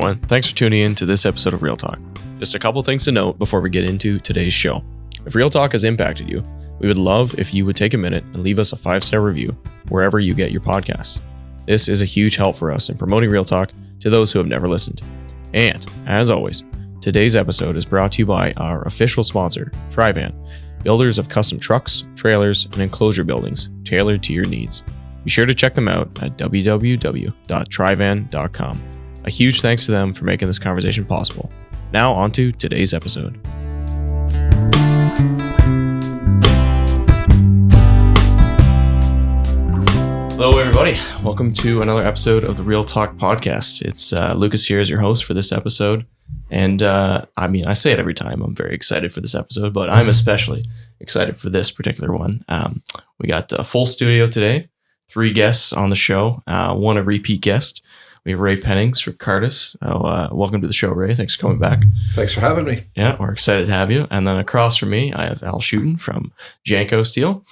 everyone. Thanks for tuning in to this episode of Real Talk. Just a couple things to note before we get into today's show. If Real Talk has impacted you, we would love if you would take a minute and leave us a 5-star review wherever you get your podcasts. This is a huge help for us in promoting Real Talk to those who have never listened. And, as always, today's episode is brought to you by our official sponsor, Trivan, builders of custom trucks, trailers, and enclosure buildings tailored to your needs. Be sure to check them out at www.trivan.com. A huge thanks to them for making this conversation possible. Now on to today's episode. Hello, everybody. Welcome to another episode of the Real Talk podcast. It's Lucas here as your host for this episode. And I say it every time. I'm very excited for this episode, but I'm especially excited for this particular one. We got a full studio today, 3 guests on the show, one a repeat guest. We have Ray Pennings from Cardus. Welcome to the show, Ray. Thanks for coming back. Thanks for having me. Yeah, we're excited to have you. And then across from me, I have Schutten from Janko Steel.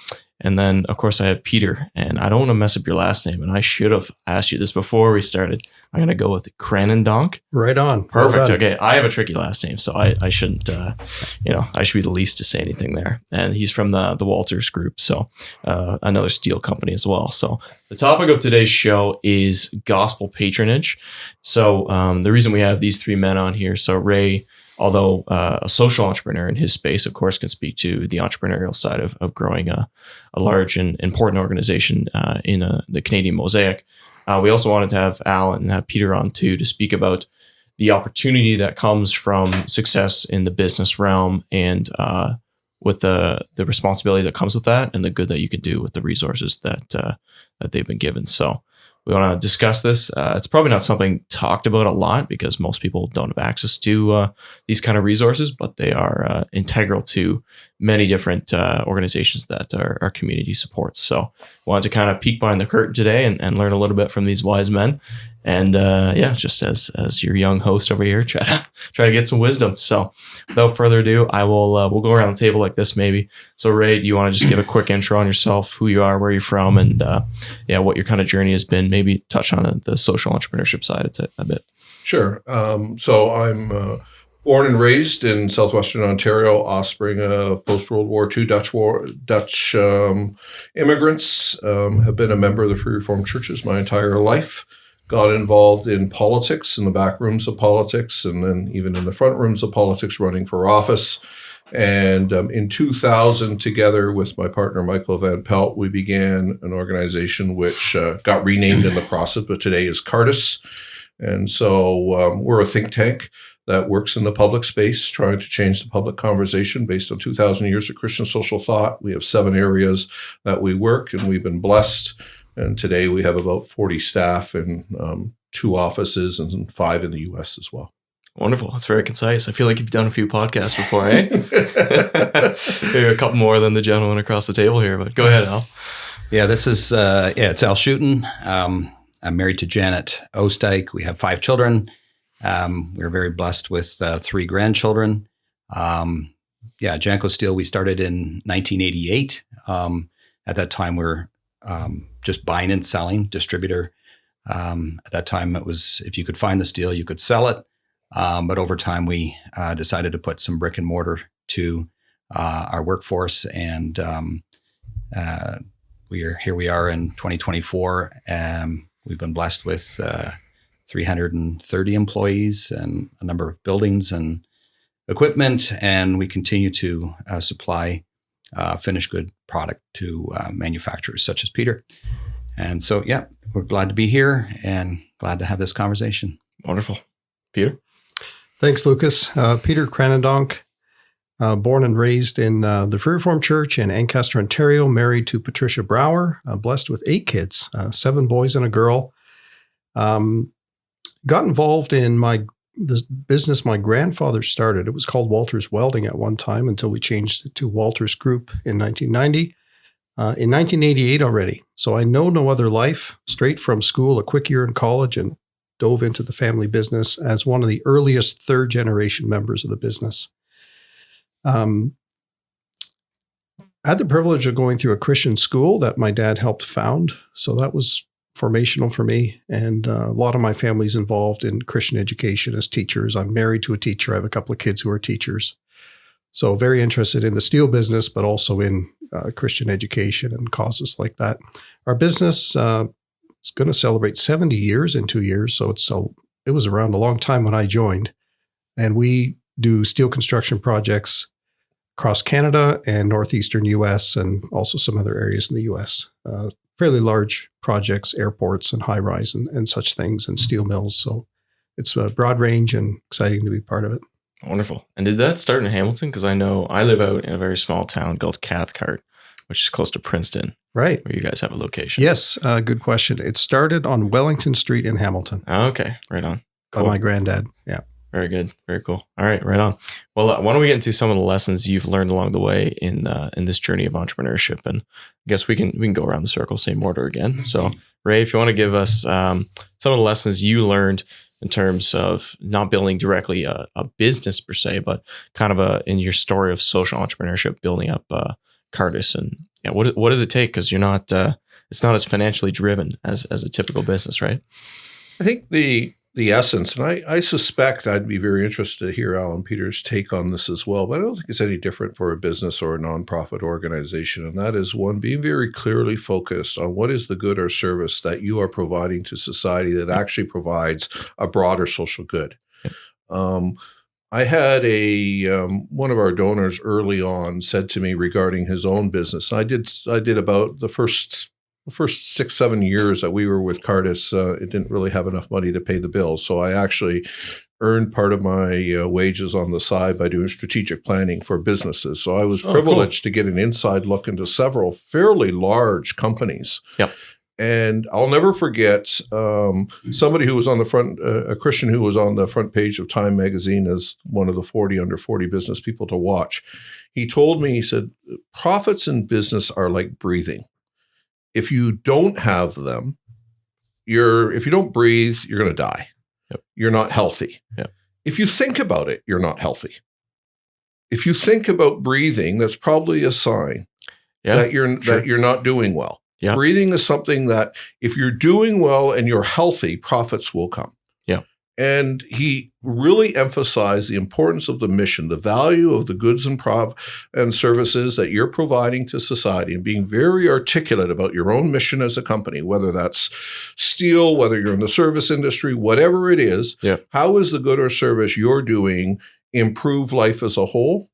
And then, of course, I have Peter. And I don't want to mess up your last name. And I should have asked you this before we started. I'm going to go with Kranendonk. Right on. Perfect. Well, okay. I have a tricky last name, so I shouldn't, I should be the least to say anything there. And he's from the Walters Group, so another steel company as well. So the topic of today's show is gospel patronage. So the reason we have these 3 men on here, so Ray, although a social entrepreneur in his space, of course, can speak to the entrepreneurial side of growing a large and important organization in the Canadian mosaic. We also wanted to have Al and have Peter on too to speak about the opportunity that comes from success in the business realm and with the responsibility that comes with that and the good that you can do with the resources that they've been given. So we want to discuss this. It's probably not something talked about a lot because most people don't have access to these kind of resources, but they are integral to many different organizations that our community supports. So wanted to kind of peek behind the curtain today and learn a little bit from these wise men. And just as your young host over here, try to get some wisdom. So without further ado, we'll go around the table like this maybe. So Ray, do you want to just give a quick intro on yourself, who you are, where you're from, and what your kind of journey has been? Maybe touch on the social entrepreneurship side a bit. Sure. So I'm born and raised in southwestern Ontario, offspring of post-World War II Dutch immigrants. Have been a member of the Free Reformed churches my entire life. Got involved in politics, in the back rooms of politics, and then even in the front rooms of politics, running for office. And in 2000, together with my partner, Michael Van Pelt, we began an organization which got renamed in the process, but today is Cardus. And so we're a think tank that works in the public space, trying to change the public conversation based on 2,000 years of Christian social thought. We have 7 areas that we work, and we've been blessed. And today we have about 40 staff in 2 offices and 5 in the U.S. as well. Wonderful. That's very concise. I feel like you've done a few podcasts before, eh? Maybe a couple more than the gentleman across the table here, but go ahead, Al. Yeah, this is, it's Al Schutten. I'm married to Janet Oostdijk. We have 5 children. We're very blessed with 3 grandchildren. Janko Steel, we started in 1988. At that time, we're just buying and selling, distributor. At that time, it was if you could find the steel, you could sell it. But over time, we decided to put some brick and mortar to our workforce, and we are in 2024. We've been blessed with 330 employees and a number of buildings and equipment, and we continue to supply finished good product to manufacturers such as Peter. And so, we're glad to be here and glad to have this conversation. Wonderful. Peter? Thanks, Lucas. Peter Kranendonk, born and raised in the Free Reformed Church in Ancaster, Ontario, married to Patricia Brower, blessed with 8 kids, 7 boys and a girl. Got involved in the business my grandfather started. It was called Walters Welding at one time until we changed it to Walters Group in 1990. In 1988 already. So I know no other life, straight from school, a quick year in college, and dove into the family business as one of the earliest 3rd-generation members of the business. I had the privilege of going through a Christian school that my dad helped found. So that was formational for me. And a lot of my family's involved in Christian education as teachers. I'm married to a teacher. I have a couple of kids who are teachers. So very interested in the steel business, but also in Christian education and causes like that. Our business is going to celebrate 70 years in 2 years. So it was around a long time when I joined. And we do steel construction projects across Canada and northeastern U.S. and also some other areas in the U.S. Fairly large projects, airports and high-rise and such things, and steel mills. So it's a broad range and exciting to be part of it. Wonderful. And did that start in Hamilton? Because I know I live out in a very small town called Cathcart, which is close to Princeton, right? Where you guys have a location. Yes, good question. It started on Wellington Street in Hamilton. Oh, okay, right on. Cool. By my granddad. Yeah. Very good. Very cool. All right, right on. Well, why don't we get into some of the lessons you've learned along the way in this journey of entrepreneurship? And I guess we can go around the circle, same order again. So, Ray, if you want to give us some of the lessons you learned in terms of not building directly a business per se, but kind of in your story of social entrepreneurship, building up Cardus, and what does it take? Because you're not it's not as financially driven as a typical business, right? I think the essence, and I suspect I'd be very interested to hear Alan Peter's take on this as well, but I don't think it's any different for a business or a nonprofit organization. And that is, one, being very clearly focused on what is the good or service that you are providing to society that actually provides a broader social good. I had one of our donors early on said to me regarding his own business. I did about the first 6-7 years that we were with Cardus, it didn't really have enough money to pay the bills. So I actually earned part of my wages on the side by doing strategic planning for businesses. So I was privileged to get an inside look into several fairly large companies. Yep. And I'll never forget somebody who was on the front, a Christian who was on the front page of Time magazine as one of the 40 under 40 business people to watch. He told me, he said, profits in business are like breathing. If you don't have them, if you don't breathe, you're going to die. Yep. You're not healthy. Yep. If you think about it, you're not healthy. If you think about breathing, that's probably a sign that you're not doing well. Yeah. Breathing is something that if you're doing well and you're healthy, profits will come. Yeah. And he really emphasized the importance of the mission, the value of the goods and services that you're providing to society, and being very articulate about your own mission as a company, whether that's steel, whether you're in the service industry, whatever it is. Yeah. How is the good or service you're doing improve life as a whole?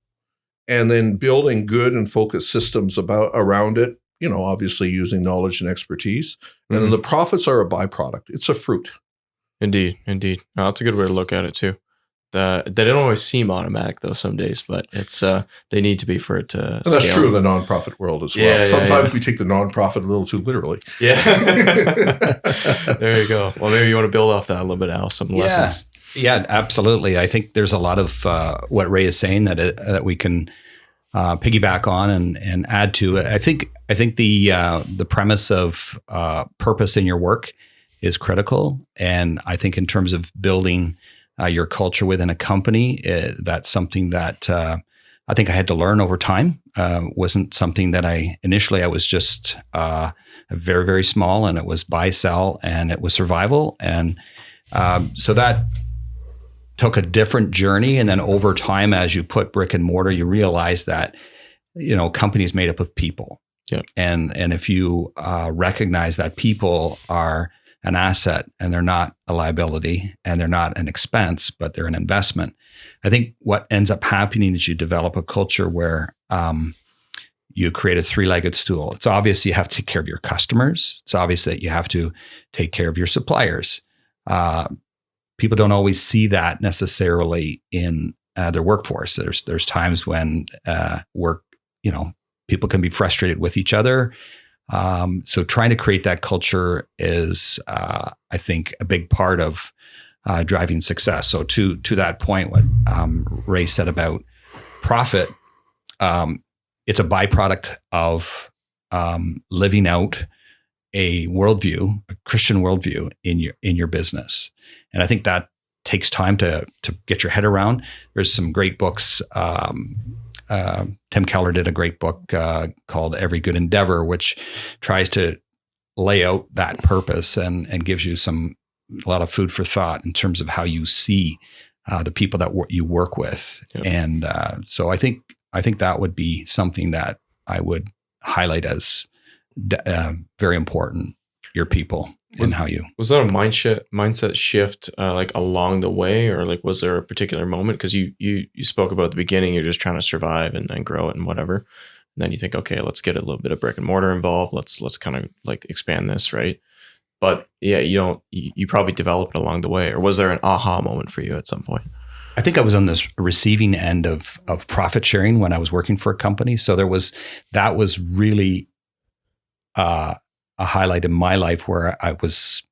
And then building good and focused systems around it, obviously using knowledge and expertise. And then the profits are a byproduct. It's a fruit. Indeed. No, that's a good way to look at it too. They don't always seem automatic though some days, but it's they need to be for it to scale. That's true in the nonprofit world as well. Yeah, Sometimes we take the nonprofit a little too literally. Yeah. There you go. Well, maybe you want to build off that a little bit, Al, some lessons. Yeah, absolutely. I think there's a lot of what Ray is saying that we can piggyback on and add to. I think the premise of purpose in your work is critical. And I think in terms of building your culture within a company, that's something that I think I had to learn over time. Wasn't something that I was just very, very small, and it was buy, sell, and it was survival. And so that took a different journey. And then over time, as you put brick and mortar, you realize that, companies made up of people. Yeah. And if you recognize that people are an asset and they're not a liability and they're not an expense, but they're an investment, I think what ends up happening is you develop a culture where you create a three-legged stool. It's obvious you have to take care of your customers. It's obvious that you have to take care of your suppliers. People don't always see that necessarily in their workforce. There's times when people can be frustrated with each other. So trying to create that culture is, I think, a big part of driving success. So to that point, what Ray said about profit, it's a byproduct of living out a worldview, a Christian worldview in your business. And I think that takes time to get your head around. There's some great books. Tim Keller did a great book called Every Good Endeavor, which tries to lay out that purpose and gives you a lot of food for thought in terms of how you see the people that you work with. Yep. And so I think that would be something that I would highlight as very important, your people and how you. Was that a mindset shift like along the way, or like was there a particular moment? Because you spoke about the beginning, you're just trying to survive and grow it and whatever. And then you think, okay, let's get a little bit of brick and mortar involved. Let's kind of like expand this, right? But yeah, you probably developed it along the way. Or was there an aha moment for you at some point? I think I was on this receiving end of profit sharing when I was working for a company. So that was really a highlight in my life where it was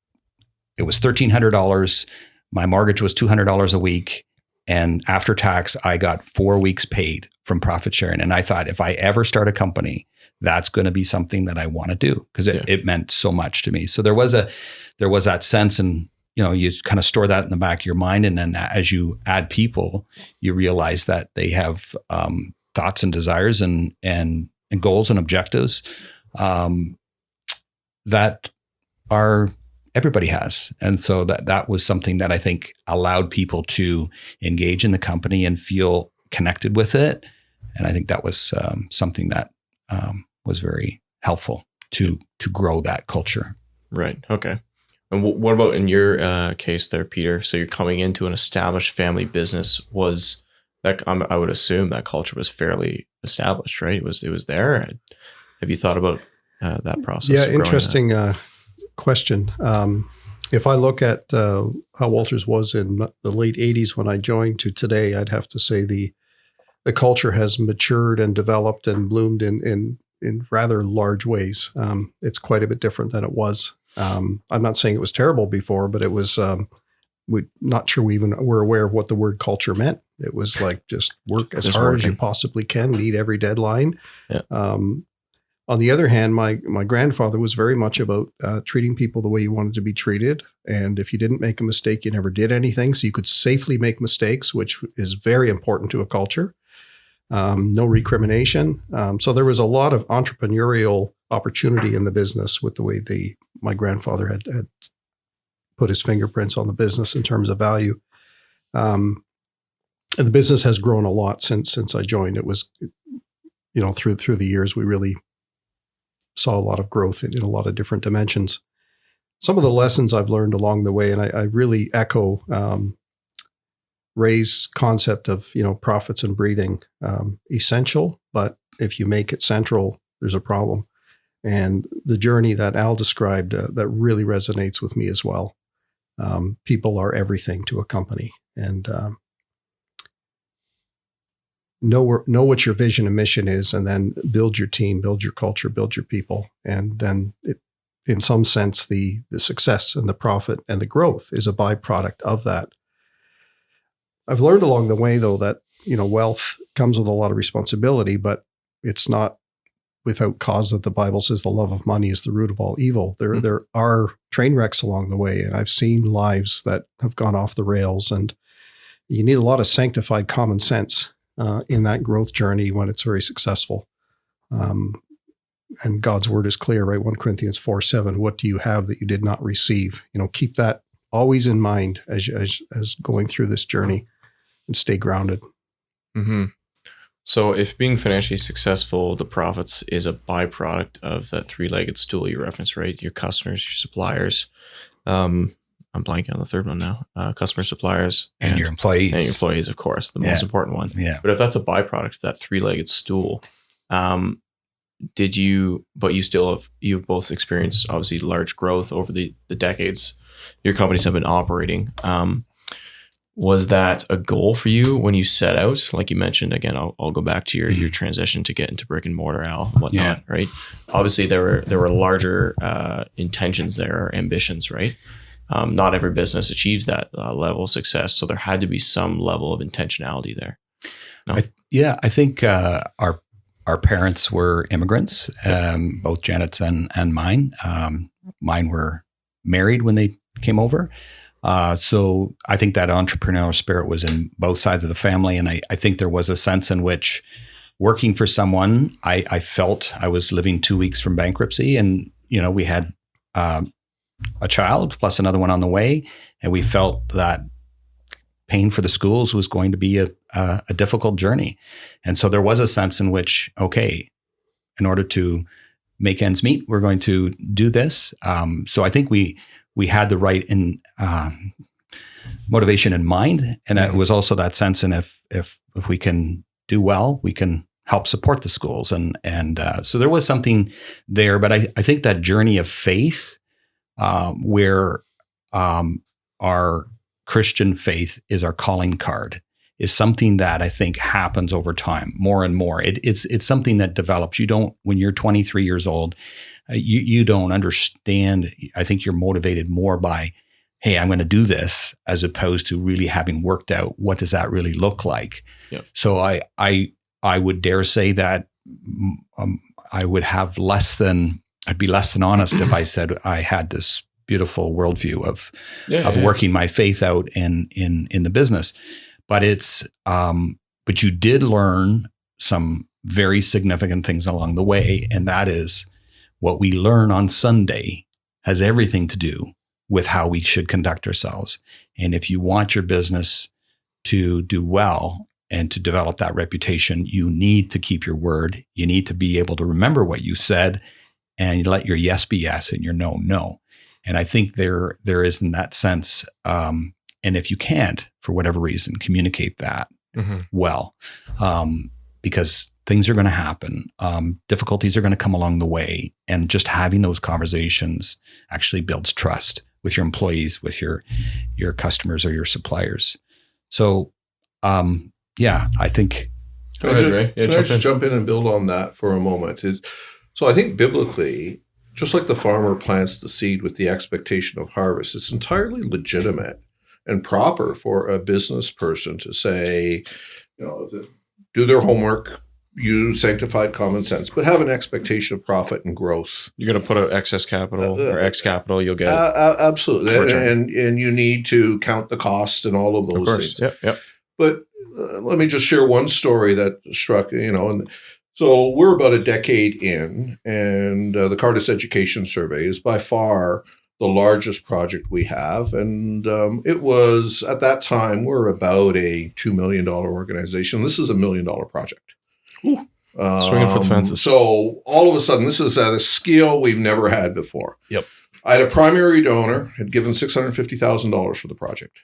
$1,300. My mortgage was $200 a week. And after tax, I got 4 weeks paid from profit sharing. And I thought, if I ever start a company, that's going to be something that I want to do, because it meant so much to me. So there was that sense, and you kind of store that in the back of your mind. And then as you add people, you realize that they have thoughts and desires and goals and objectives that everybody has. And so that was something that I think allowed people to engage in the company and feel connected with it. And I think that was something that was very helpful to grow that culture. Right. Okay. And what about in your case there, Peter? So you're coming into an established family business. Was that, I would assume that culture was fairly established, right? It was there. Have you thought about that process? Yeah, interesting question. If I look at how Walters was in the late 80s when I joined to today, I'd have to say the culture has matured and developed and bloomed in rather large ways. It's quite a bit different than it was. I'm not saying it was terrible before, but it was, we're not sure we even were aware of what the word culture meant. It was like, just work as hard as you possibly can, meet every deadline. Yeah. On the other hand, my grandfather was very much about treating people the way you wanted to be treated. And if you didn't make a mistake, you never did anything. So you could safely make mistakes, which is very important to a culture. No recrimination. So there was a lot of entrepreneurial opportunity in the business with the way my grandfather had put his fingerprints on the business in terms of value. And the business has grown a lot since I joined. It was, through the years, we really saw a lot of growth in a lot of different dimensions. Some of the lessons I've learned along the way, and I really echo Ray's concept of, profits and breathing, essential, but if you make it central, there's a problem. And the journey that Al described, that really resonates with me as well. People are everything to a company, and know what your vision and mission is, and then build your team, build your culture, build your people. And then in some sense, the success and the profit and the growth is a byproduct of that. I've learned along the way, though, that, wealth comes with a lot of responsibility, but it's not without cause that the Bible says the love of money is the root of all evil. There are train wrecks along the way, and I've seen lives that have gone off the rails, and you need a lot of sanctified common sense in that growth journey when it's very successful. And God's word is clear, right? 1 Corinthians 4:7, what do you have that you did not receive? Keep that always in mind as going through this journey, and stay grounded. Mm-hmm. So if being financially successful, the profits is a byproduct of that three-legged stool you referenced, right? Your customers, your suppliers. I'm blanking on the third one now. Customers, suppliers, and your employees. And your employees, of course, the most important one. Yeah. But if that's a byproduct of that three-legged stool, you've both experienced obviously large growth over the decades your companies have been operating. Was that a goal for you when you set out? Like you mentioned, again, I'll go back to your transition to get into brick and mortar, Al, and whatnot, right? Obviously, there were larger intentions there, or ambitions, right? Not every business achieves that level of success, so there had to be some level of intentionality there. No? I think our parents were immigrants, both Janet's and mine. Mine were married when they came over. So I think that entrepreneurial spirit was in both sides of the family. And I think there was a sense in which working for someone, I felt I was living 2 weeks from bankruptcy, and, we had a child plus another one on the way. And we felt that paying for the schools was going to be a difficult journey. And so there was a sense in which, okay, in order to make ends meet, we're going to do this. So I think we had the right motivation in mind. And it was also that sense, and if we can do well, we can help support the schools. And so there was something there. But I think that journey of faith, where our Christian faith is our calling card, is something that I think happens over time more and more. It's something that develops. You don't, when you're 23 years old, you don't understand. I think you're motivated more by, hey, I'm going to do this, as opposed to really having worked out what does that really look like. Yep. So I would dare say that I would have I'd be less than honest if I said I had this beautiful worldview of working my faith out in the business. But but you did learn some very significant things along the way. And that is, what we learn on Sunday has everything to do with how we should conduct ourselves. And if you want your business to do well and to develop that reputation, you need to keep your word. You need to be able to remember what you said, and let your yes be yes and your no, no. And I think there is, in that sense, and if you can't, for whatever reason, communicate that well, because things are going to happen. Difficulties are going to come along the way. And just having those conversations actually builds trust with your employees, with your customers or your suppliers. So, I think. Go ahead, Ray. Can I just jump in and build on that for a moment? So I think biblically, just like the farmer plants the seed with the expectation of harvest, it's entirely legitimate and proper for a business person to say, do their homework, use sanctified common sense, but have an expectation of profit and growth. You're going to put out excess capital or X capital, you'll get absolutely, and you need to count the cost and all of those things. Yep. But let me just share one story that struck, and so we're about a decade in, and the Cardus Education Survey is by far the largest project we have. And it was, at that time, we're about a $2 million organization. This is a $1 million project. Ooh, swinging for the fences. So all of a sudden, this is at a scale we've never had before. Yep. I had a primary donor, had given $650,000 for the project.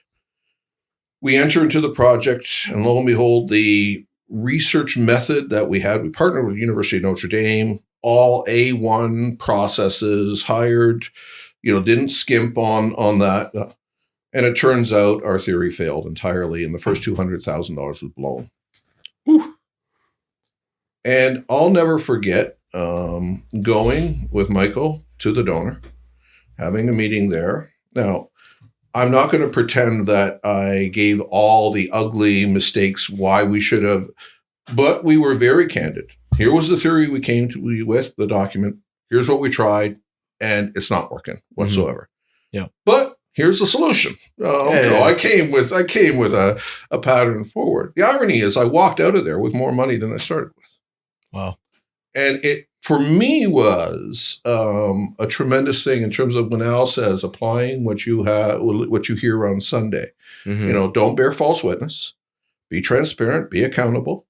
We enter into the project, and lo and behold, the research method that we had, we partnered with the University of Notre Dame, all A1 processes, hired, didn't skimp on that. And it turns out our theory failed entirely, and the first $200,000 was blown. Whew. And I'll never forget going with Michael to the donor, having a meeting there. Now, I'm not going to pretend that I gave all the ugly mistakes why we should have, but we were very candid. Here was the theory we came to with, the document. Here's what we tried, and it's not working whatsoever. Yeah. But here's the solution. I came with a pattern forward. The irony is I walked out of there with more money than I started with. Wow. And it, for me, was a tremendous thing in terms of when Al says applying what you hear on Sunday. Don't bear false witness, be transparent, be accountable,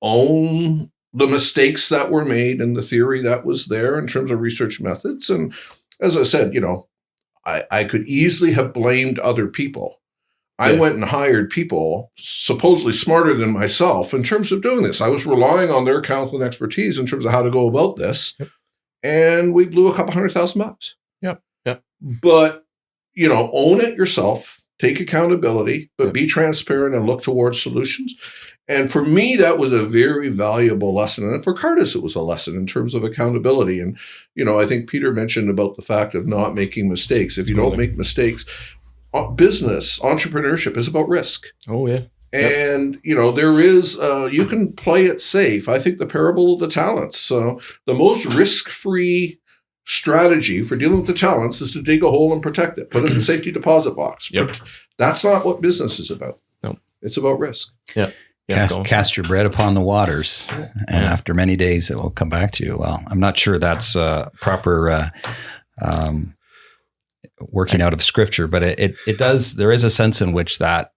own the mistakes that were made and the theory that was there in terms of research methods. And as I said, I could easily have blamed other people. I went and hired people supposedly smarter than myself in terms of doing this. I was relying on their counsel and expertise in terms of how to go about this. Yep. And we blew a couple $100,000. Yep. But, own it yourself, take accountability, but be transparent and look towards solutions. And for me, that was a very valuable lesson. And for Cardus, it was a lesson in terms of accountability. And, I think Peter mentioned about the fact of not making mistakes. If you don't make mistakes, business, entrepreneurship is about risk. Oh, yeah. And, there is, you can play it safe. I think the parable of the talents, the most risk-free strategy for dealing with the talents is to dig a hole and protect it, put it in the safety deposit box. Yep. That's not what business is about. No. It's about risk. Yeah. Cast your bread upon the waters, and after many days, it will come back to you. Well, I'm not sure that's a proper working out of Scripture. But it does. There is a sense in which that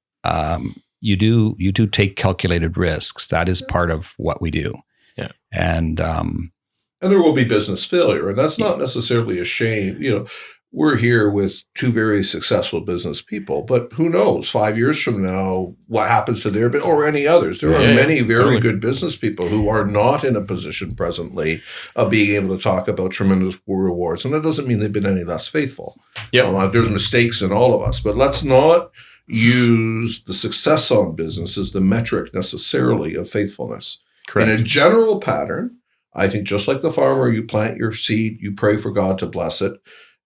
you do take calculated risks. That is part of what we do. Yeah, and there will be business failure, and that's not necessarily a shame. We're here with two very successful business people, but who knows, 5 years from now, what happens to their or any others? There are many very good business people who are not in a position presently of being able to talk about tremendous rewards, and that doesn't mean they've been any less faithful. There's mistakes in all of us, but let's not use the success on business as the metric necessarily of faithfulness. Correct. In a general pattern, I think just like the farmer, you plant your seed, you pray for God to bless it.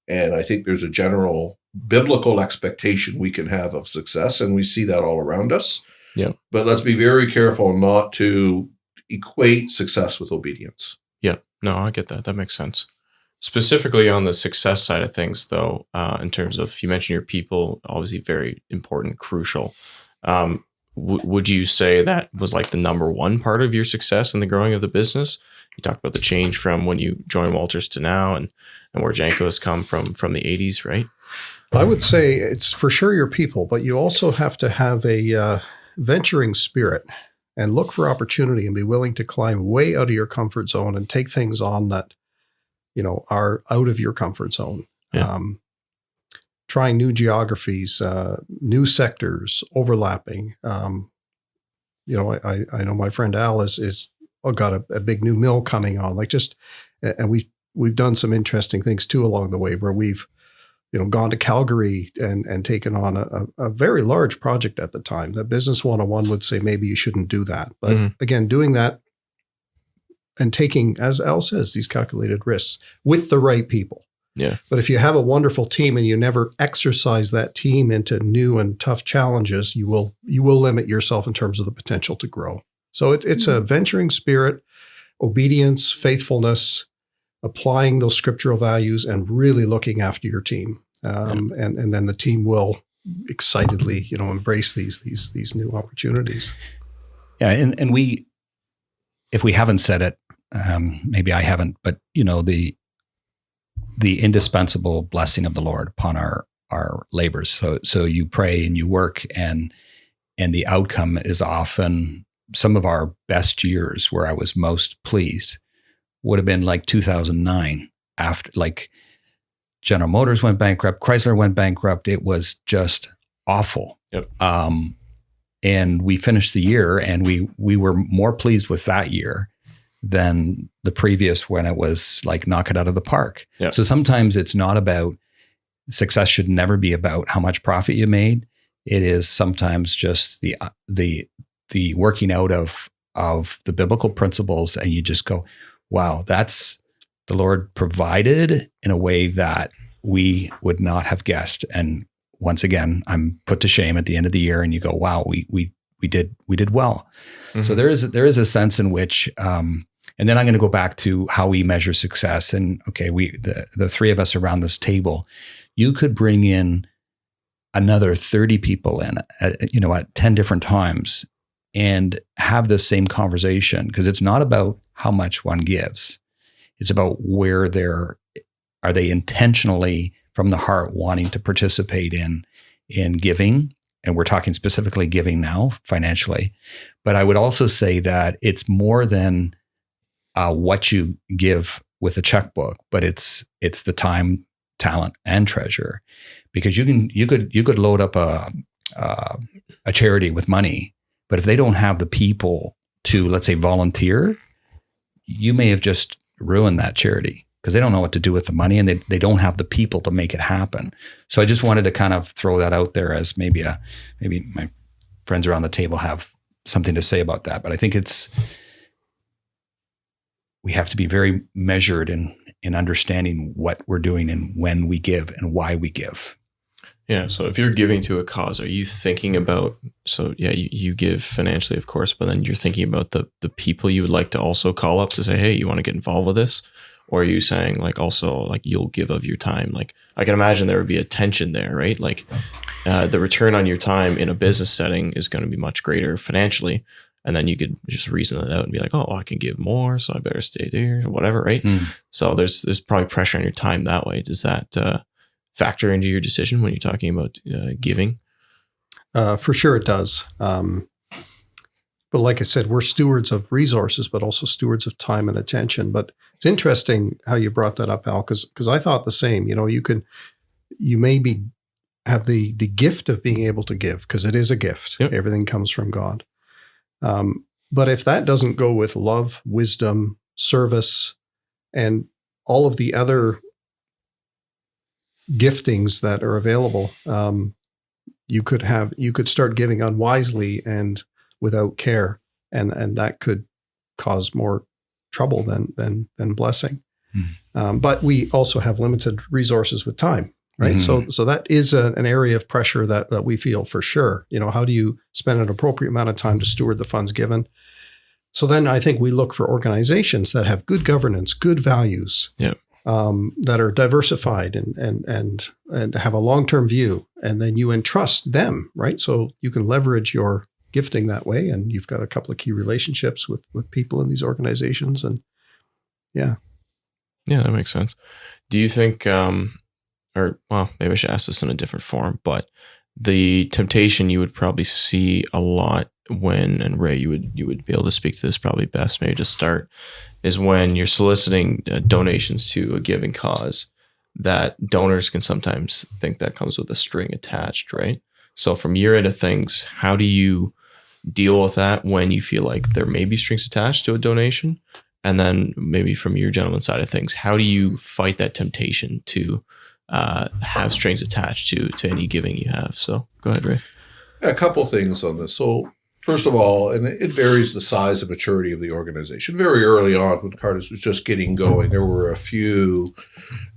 And I think there's a general biblical expectation we can have of success, and we see that all around us. Yeah. But let's be very careful not to equate success with obedience. Yeah. No, I get that. That makes sense. Specifically on the success side of things, though, in terms of, you mentioned your people, obviously very important, crucial. Would you say that was like the number one part of your success in the growing of the business? You talked about the change from when you joined Walters to now, and where Janko has come from the 80s, right? I would say it's for sure your people, but you also have to have a venturing spirit and look for opportunity and be willing to climb way out of your comfort zone and take things on that, are out of your comfort zone. Yeah. Trying new geographies, new sectors, overlapping. I know my friend Al is got a big new mill coming on. And we've done some interesting things too along the way, where we've gone to Calgary and taken on a very large project at the time. That Business 101 would say maybe you shouldn't do that, but again, doing that and taking, as Al says, these calculated risks with the right people. Yeah. But if you have a wonderful team and you never exercise that team into new and tough challenges, you will limit yourself in terms of the potential to grow. So it's a venturing spirit, obedience, faithfulness, applying those scriptural values, and really looking after your team. And then the team will excitedly, embrace these new opportunities. Yeah. And we, if we haven't said it, maybe I haven't, but the indispensable blessing of the Lord upon our labors. So you pray and you work, and the outcome is often some of our best years where I was most pleased would have been like 2009, after like General Motors went bankrupt, Chrysler went bankrupt. It was just awful. Yep. And we finished the year, and we were more pleased with that year than the previous, when it was like knock it out of the park. Yeah. So sometimes it's not about, success should never be about how much profit you made. It is sometimes just the working out of the biblical principles, and you just go, wow, that's the Lord provided in a way that we would not have guessed. And once again, I'm put to shame at the end of the year, and you go, wow, we did well. Mm-hmm. So there is a sense in which, and then I'm going to go back to how we measure success. And okay, the three of us around this table, you could bring in another 30 people in, at 10 different times, and have the same conversation, because it's not about how much one gives. It's about where are they intentionally from the heart wanting to participate in giving. And we're talking specifically giving now financially. But I would also say that it's more than what you give with a checkbook, but it's the time, talent, and treasure. Because you could load up a charity with money, but if they don't have the people to, let's say, volunteer, you may have just ruined that charity, because they don't know what to do with the money, and they don't have the people to make it happen. So I just wanted to kind of throw that out there as maybe my friends around the table have something to say about that. But I think we have to be very measured in understanding what we're doing and when we give and why we give. Yeah. So if you're giving to a cause, are you thinking about, you give financially, of course, but then you're thinking about the people you would like to also call up to say, hey, you want to get involved with this? Or are you saying also you'll give of your time? Like, I can imagine there would be a tension there, right? Like the return on your time in a business setting is going to be much greater financially. And then you could just reason it out and be like, oh, I can give more, so I better stay there, or whatever, right? So there's probably pressure on your time that way. Does that factor into your decision when you're talking about giving? For sure it does. But like I said, we're stewards of resources, but also stewards of time and attention. But it's interesting how you brought that up, Al, because I thought the same. You maybe have the gift of being able to give, because it is a gift. Yep. Everything comes from God. But if that doesn't go with love, wisdom, service, and all of the other giftings that are available, you could start giving unwisely and without care, and that could cause more trouble than blessing. But we also have limited resources with time, right? So that is an area of pressure that we feel for sure. How do you spend an appropriate amount of time to steward the funds given? So then I think we look for organizations that have good governance, good values, that are diversified and have a long-term view, and then you entrust them, right? So you can leverage your gifting that way, and you've got a couple of key relationships with people in these organizations, and yeah, that makes sense. Do you think, maybe I should ask this in a different form, but the temptation you would probably see a lot when, and Ray, you would be able to speak to this probably best, maybe to start, is when you're soliciting donations to a given cause, that donors can sometimes think that comes with a string attached, right? So from your end of things, how do you deal with that when you feel like there may be strings attached to a donation? And then maybe from your gentleman's side of things, how do you fight that temptation to have strings attached to any giving you have? So go ahead, Ray. A couple things on this. So first of all, and it varies the size and maturity of the organization. Very early on, when Cardus was just getting going, there were a few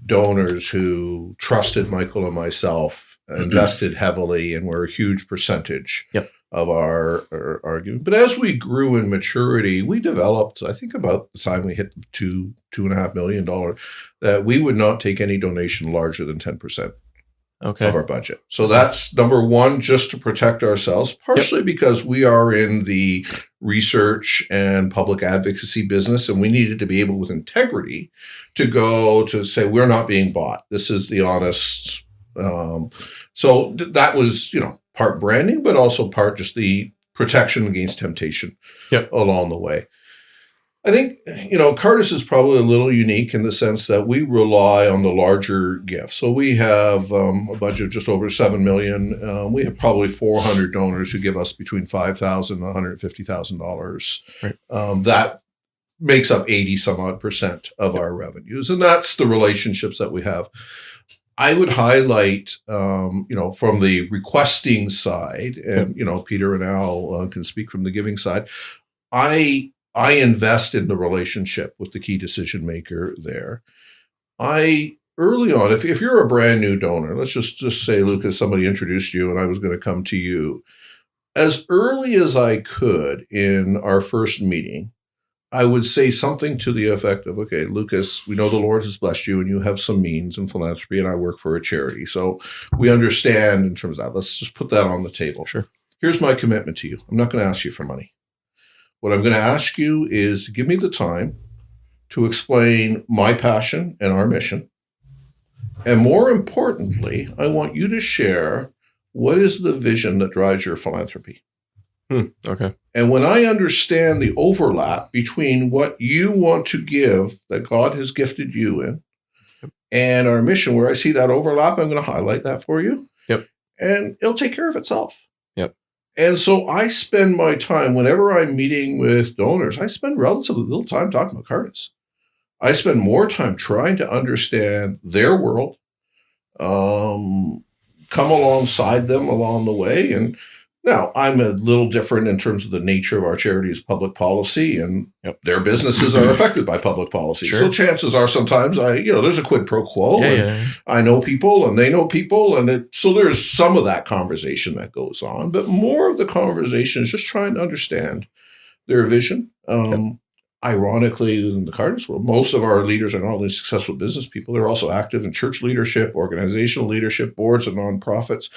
donors who trusted Michael and myself, invested heavily, and were a huge percentage of our giving. But as we grew in maturity, we developed, I think about the time we hit $2.5 million, that we would not take any donation larger than 10%. Of our budget. So that's number one, just to protect ourselves, partially because we are in the research and public advocacy business, and we needed to be able, with integrity, to go to say, we're not being bought. This is the honest. So that was, part branding, but also part just the protection against temptation along the way. I think, Cardus is probably a little unique in the sense that we rely on the larger gifts. So we have a budget of just over $7 million. We have probably 400 donors who give us between $5,000 and $150,000. Right. That makes up 80 some odd percent of our revenues. And that's the relationships that we have. I would highlight, from the requesting side, and, Peter and Al can speak from the giving side. I invest in the relationship with the key decision maker there. Early on, if you're a brand new donor, let's just say, Lucas, somebody introduced you and I was going to come to you. As early as I could in our first meeting, I would say something to the effect of, okay, Lucas, we know the Lord has blessed you and you have some means in philanthropy, and I work for a charity. So we understand in terms of that. Let's just put that on the table. Sure. Here's my commitment to you. I'm not going to ask you for money. What I'm going to ask you is to give me the time to explain my passion and our mission. And more importantly, I want you to share what is the vision that drives your philanthropy. Okay. And when I understand the overlap between what you want to give that God has gifted you in and our mission, where I see that overlap, I'm going to highlight that for you. And it'll take care of itself. And so I spend my time, whenever I'm meeting with donors, I spend relatively little time talking about Cardus. I spend more time trying to understand their world, come alongside them along the way. And now I'm a little different in terms of the nature of our charity's public policy, and their businesses are affected by public policy. Sure. So chances are sometimes there's a quid pro quo. I know people and they know people. And so there's some of that conversation that goes on, but more of the conversation is just trying to understand their vision. Ironically, in the Cardus world, most of our leaders are not only successful business people, they're also active in church leadership, organizational leadership, boards of nonprofits.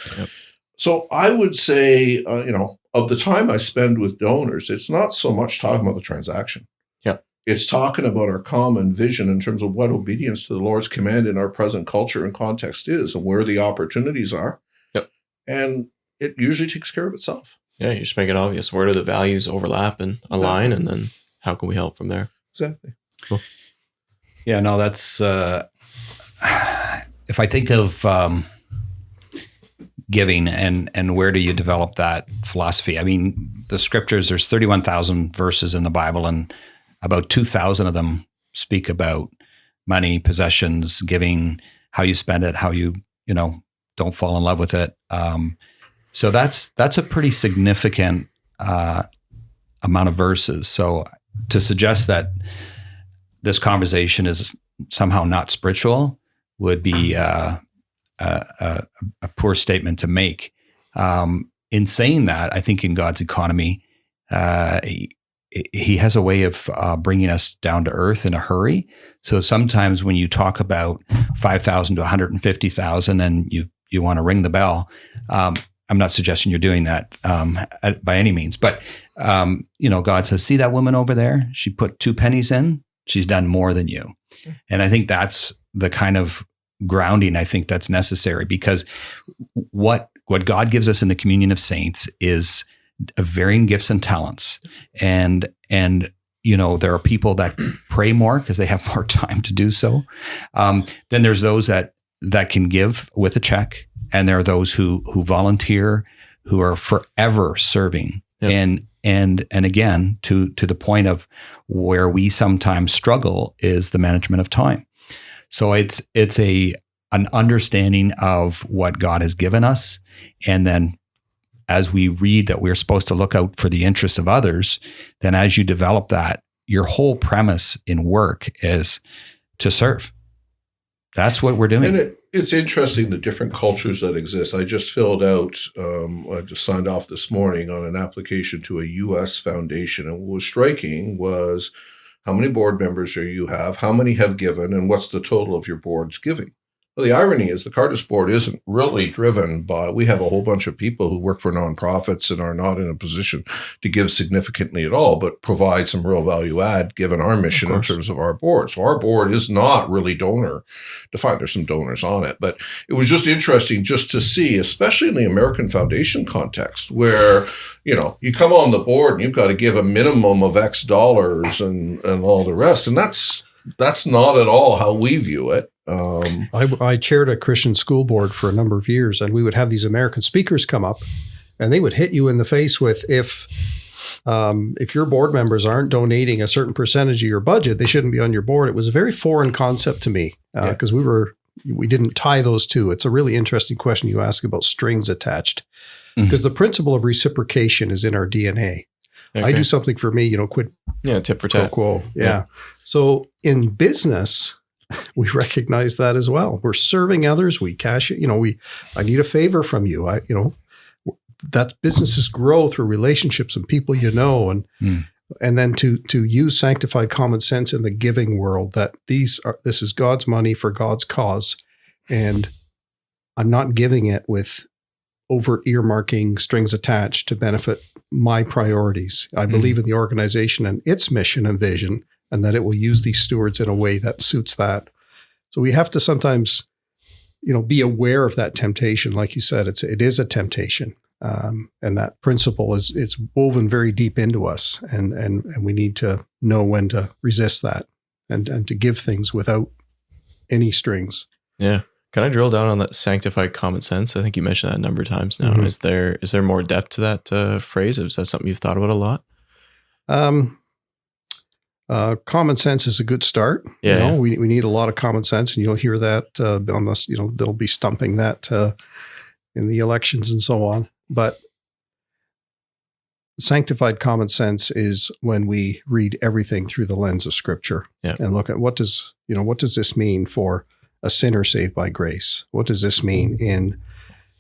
So I would say, of the time I spend with donors, it's not so much talking about the transaction. Yeah. It's talking about our common vision in terms of what obedience to the Lord's command in our present culture and context is and where the opportunities are. Yep. And it usually takes care of itself. Yeah, you just make it obvious. Where do the values overlap and align, and then how can we help from there? Exactly. Cool. Yeah, no, that's if I think of giving and where do you develop that philosophy? I mean, the scriptures, there's 31,000 verses in the Bible, and about 2,000 of them speak about money, possessions, giving, how you spend it, how you don't fall in love with it. So that's a pretty significant amount of verses. So to suggest that this conversation is somehow not spiritual would be a poor statement to make. In saying that, I think in God's economy, he has a way of bringing us down to earth in a hurry. So sometimes when you talk about 5,000 to 150,000 and you want to ring the bell, I'm not suggesting you're doing that by any means, but God says, see that woman over there? She put 2 pennies in. She's done more than you. And I think that's the kind of grounding I think that's necessary, because what God gives us in the communion of saints is varying gifts and talents. And there are people that pray more because they have more time to do so. Then there's those that can give with a check. And there are those who volunteer, who are forever serving. Yep. And again, to the point of where we sometimes struggle is the management of time. So it's an understanding of what God has given us. And then as we read that we're supposed to look out for the interests of others, then as you develop that, your whole premise in work is to serve. That's what we're doing. And it's interesting the different cultures that exist. I just filled out, I just signed off this morning on an application to a U.S. foundation. And what was striking was how many board members do you have, how many have given, and what's the total of your board's giving? Well, the irony is the Cardus board isn't really driven by, we have a whole bunch of people who work for nonprofits and are not in a position to give significantly at all, but provide some real value add given our mission in terms of our board. So our board is not really donor defined. There's some donors on it, but it was just interesting just to see, especially in the American Foundation context, where, you come on the board and you've got to give a minimum of X dollars and all the rest. And that's not at all how we view it. I chaired a Christian school board for a number of years, and we would have these American speakers come up, and they would hit you in the face with, if your board members aren't donating a certain percentage of your budget, they shouldn't be on your board. It was a very foreign concept to me because we didn't tie those two. It's a really interesting question you ask about strings attached, because the principle of reciprocation is in our DNA. Okay. I do something for me, quid. Yeah, tit for tat. Quo. Yeah. So in business, we recognize that as well. We're serving others. We cash it. I need a favor from you. That businesses grow through relationships and people and then to use sanctified common sense in the giving world, that this is God's money for God's cause, and I'm not giving it with overt earmarking, strings attached to benefit my priorities. I believe in the organization and its mission and vision, and that it will use these stewards in a way that suits that. So we have to sometimes, be aware of that temptation. Like you said, it is a temptation. And that principle is woven very deep into us. And we need to know when to resist that and to give things without any strings. Yeah. Can I drill down on that sanctified common sense? I think you mentioned that a number of times now. Mm-hmm. Is there more depth to that phrase? Is that something you've thought about a lot? Common sense is a good start. Yeah. We need a lot of common sense, and you'll hear that on this. They'll be stumping that in the elections and so on. But sanctified common sense is when we read everything through the lens of Scripture and look at what does this mean for a sinner saved by grace? What does this mean in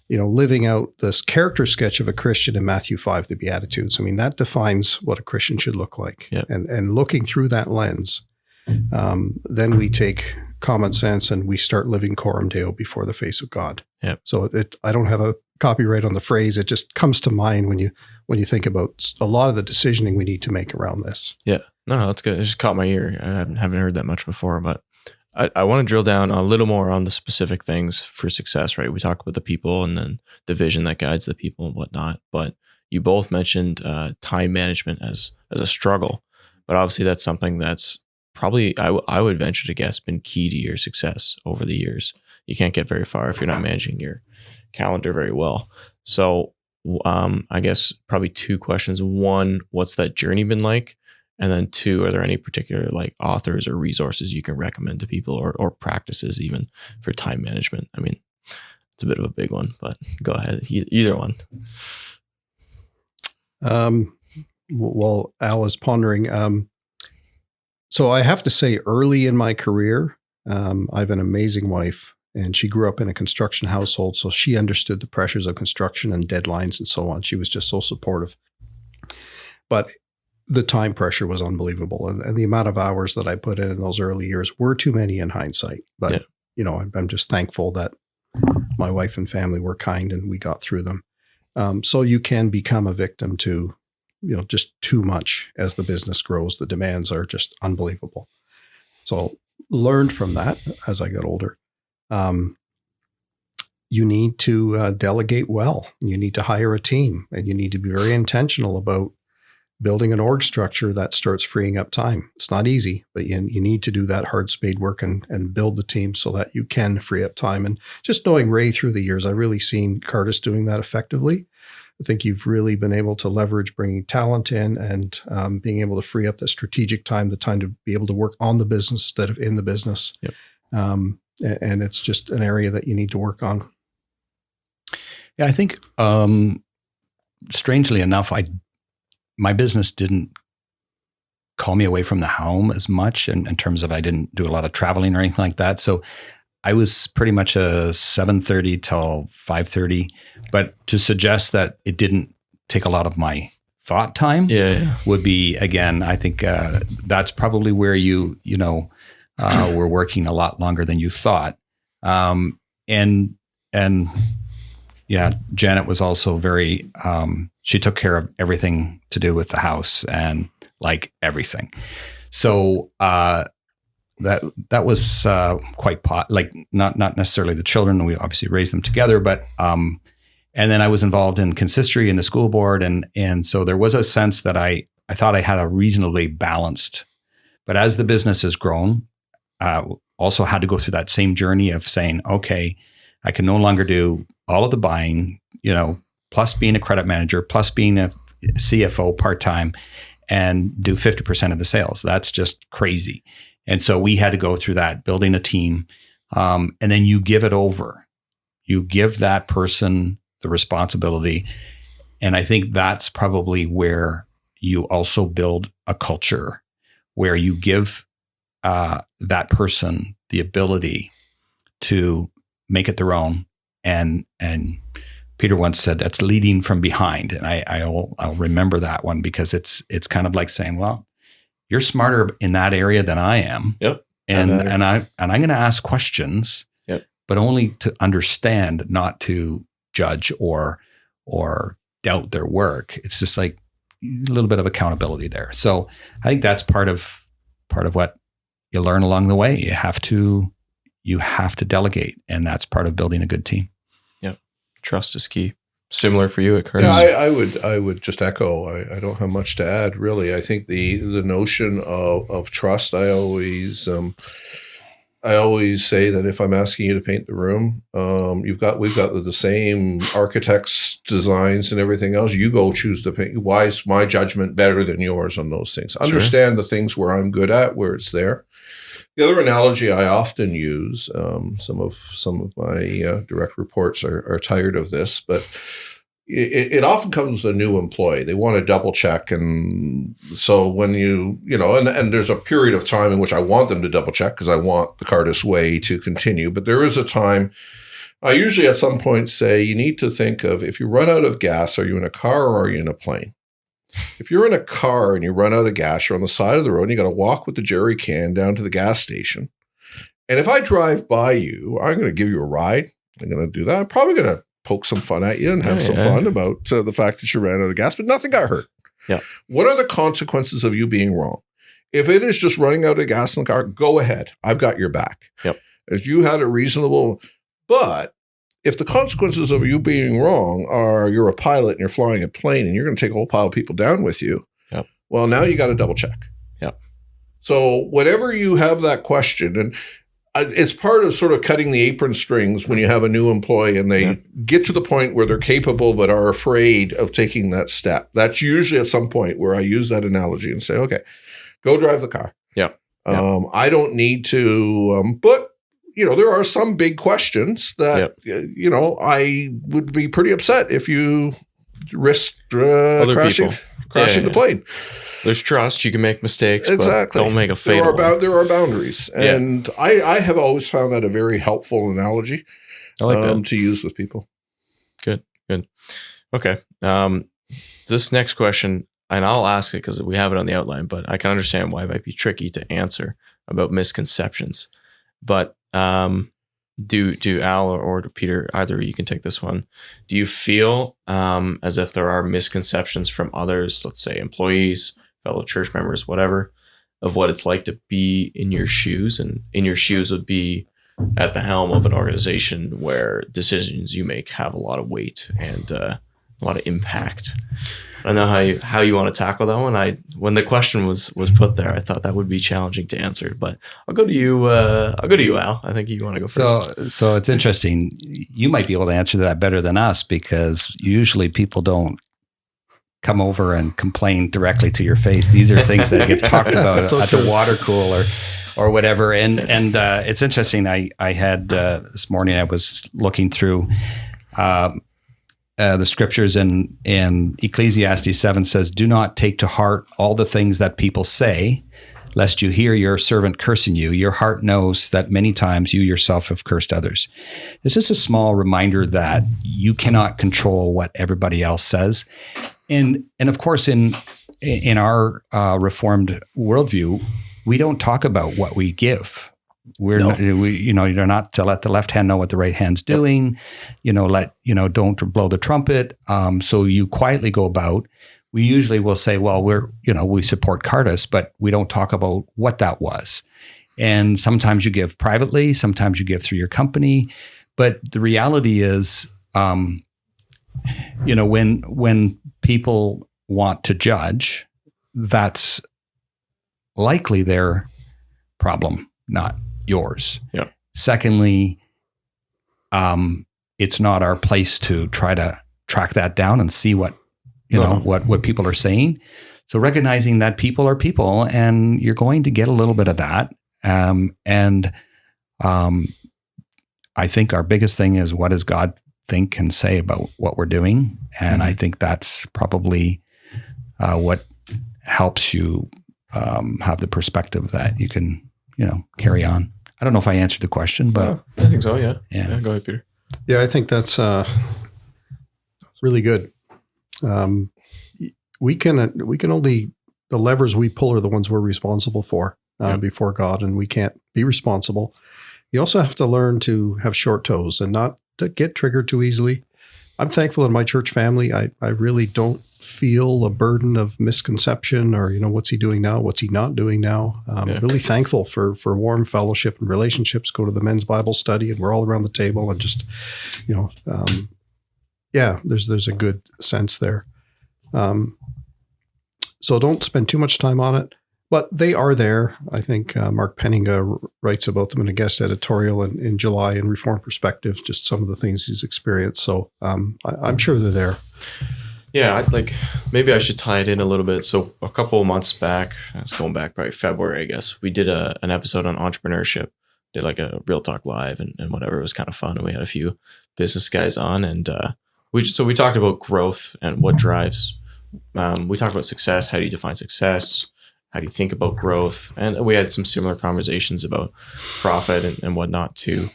living out this character sketch of a Christian in Matthew 5, the Beatitudes? I mean, that defines what a Christian should look like. Yep. And looking through that lens, then we take common sense and we start living coram Deo before the face of God. Yep. So I don't have a copyright on the phrase. It just comes to mind when you think about a lot of the decisioning we need to make around this. Yeah, no, that's good. It just caught my ear. I haven't heard that much before, but I want to drill down a little more on the specific things for success, right? We talk about the people and then the vision that guides the people and whatnot, but you both mentioned time management as a struggle, but obviously that's something that's probably, I would venture to guess, been key to your success over the years. You can't get very far if you're not managing your calendar very well. So I guess probably two questions. One, what's that journey been like? And then two, are there any particular like authors or resources you can recommend to people or practices even for time management? I mean, it's a bit of a big one, but go ahead. Either one. While Al is pondering, so I have to say early in my career, I have an amazing wife and she grew up in a construction household. So she understood the pressures of construction and deadlines and so on. She was just so supportive. But the time pressure was unbelievable. And the amount of hours that I put in those early years were too many in hindsight. But, I'm just thankful that my wife and family were kind and we got through them. So you can become a victim to, just too much as the business grows. The demands are just unbelievable. So learned from that as I got older. You need to delegate well. You need to hire a team and you need to be very intentional about building an org structure that starts freeing up time. It's not easy, but you need to do that hard spade work and build the team so that you can free up time. And just knowing Ray through the years, I've really seen Cardus doing that effectively. I think you've really been able to leverage bringing talent in and being able to free up the strategic time, the time to be able to work on the business instead of in the business. Yep. And it's just an area that you need to work on. Yeah, I think strangely enough, my business didn't call me away from the home as much in terms of I didn't do a lot of traveling or anything like that. So I was pretty much a 7:30 till 5:30. But to suggest that it didn't take a lot of my thought time would be, again, I think that's probably where you were working a lot longer than you thought. And Janet was also very, she took care of everything to do with the house and like everything. So that was quite not necessarily the children. We obviously raised them together, but and then I was involved in consistory in the school board, and so there was a sense that I thought I had a reasonably balanced. But as the business has grown, also had to go through that same journey of saying, okay, I can no longer do all of the buying, plus being a credit manager, plus being a CFO part-time and do 50% of the sales. That's just crazy. And so we had to go through that, building a team. And then you give it over. You give that person the responsibility. And I think that's probably where you also build a culture where you give that person the ability to make it their own. And Peter once said that's leading from behind, and I'll remember that one because it's kind of like saying, well, you're smarter in that area than I am, and I'm going to ask questions, but only to understand, not to judge or doubt their work. It's just like a little bit of accountability there. So I think that's part of what you learn along the way. You have to delegate, and that's part of building a good team. Trust is key. Similar for you at Cardus? Yeah, I would just echo. I don't have much to add, really. I think the notion of trust, I always say that if I'm asking you to paint the room, we've got the same architects' designs and everything else. You go choose the paint. Why is my judgment better than yours on those things? Understand the things where I'm good at, where it's there. The other analogy I often use, some of my direct reports are tired of this, but it often comes with a new employee. They want to double check, and so when and there's a period of time in which I want them to double check because I want the Cardus way to continue. But there is a time. I usually at some point say you need to think of, if you run out of gas, are you in a car or are you in a plane? If you're in a car and you run out of gas, you're on the side of the road and you got to walk with the jerry can down to the gas station. And if I drive by you, I'm going to give you a ride. I'm going to do that. I'm probably going to poke some fun at you and have some fun about the fact that you ran out of gas, but nothing got hurt. Yeah. What are the consequences of you being wrong? If it is just running out of gas in the car, go ahead. I've got your back. Yep. If you had a reasonable, but if the consequences of you being wrong are you're a pilot and you're flying a plane and you're going to take a whole pile of people down with you, well, now you got to double check. Yep. So whatever you have that question, and it's part of sort of cutting the apron strings when you have a new employee and they get to the point where they're capable but are afraid of taking that step. That's usually at some point where I use that analogy and say, okay, go drive the car. Yeah. I don't need to, but there are some big questions that, I would be pretty upset if you risked crashing the plane. There's trust. You can make mistakes, exactly. But don't make a fatal one. There are boundaries. And I have always found that a very helpful analogy I like that. To use with people. Good. Okay. This next question, and I'll ask it because we have it on the outline, but I can understand why it might be tricky to answer about misconceptions. But do Al or Peter, either you can take this one. Do you feel as if there are misconceptions from others, let's say employees, fellow church members, whatever, of what it's like to be in your shoes? And in your shoes would be at the helm of an organization where decisions you make have a lot of weight and a lot of impact. I don't know how you want to tackle that one. When the question was put there, I thought that would be challenging to answer. But I'll go to you. Al. I think you want to go first. So it's interesting. You might be able to answer that better than us because usually people don't come over and complain directly to your face. These are things that get talked about at the water cooler or whatever. And it's interesting. I had this morning. I was looking through. The scriptures in Ecclesiastes 7 says, "Do not take to heart all the things that people say, lest you hear your servant cursing you. Your heart knows that many times you yourself have cursed others." It's just a small reminder that you cannot control what everybody else says. And of course, in our Reformed worldview, we don't talk about what we give. You're not to let the left hand know what the right hand's doing. Don't blow the trumpet. So you quietly go about. We usually will say, well, we support Cardus, but we don't talk about what that was. And sometimes you give privately, sometimes you give through your company. But the reality is, when people want to judge, that's likely their problem, not yours. Yeah. Secondly, it's not our place to try to track that down and see what people are saying. So recognizing that people are people, and you're going to get a little bit of that. I think our biggest thing is, what does God think and say about what we're doing? And I think that's probably what helps you have the perspective that you can, carry on. I don't know if I answered the question, but I think so. Yeah. Go ahead, Peter. Yeah, I think that's really good. We can only, the levers we pull are the ones we're responsible for before God, and we can't be responsible. You also have to learn to have short toes and not to get triggered too easily. I'm thankful in my church family. I really don't feel a burden of misconception or, what's he doing now? What's he not doing now? Really thankful for warm fellowship and relationships. Go to the men's Bible study and we're all around the table and just, there's a good sense there. So don't spend too much time on it, but they are there. I think Mark Pennings writes about them in a guest editorial in July in Reformed Perspective, just some of the things he's experienced. So I'm sure they're there. Yeah, maybe I should tie it in a little bit. So a couple of months back, it's going back probably February, I guess, we did an episode on entrepreneurship, did like a Real Talk Live and whatever. It was kind of fun. And we had a few business guys on, and we talked about growth and what drives. We talked about success. How do you define success? How do you think about growth? And we had some similar conversations about profit and whatnot too.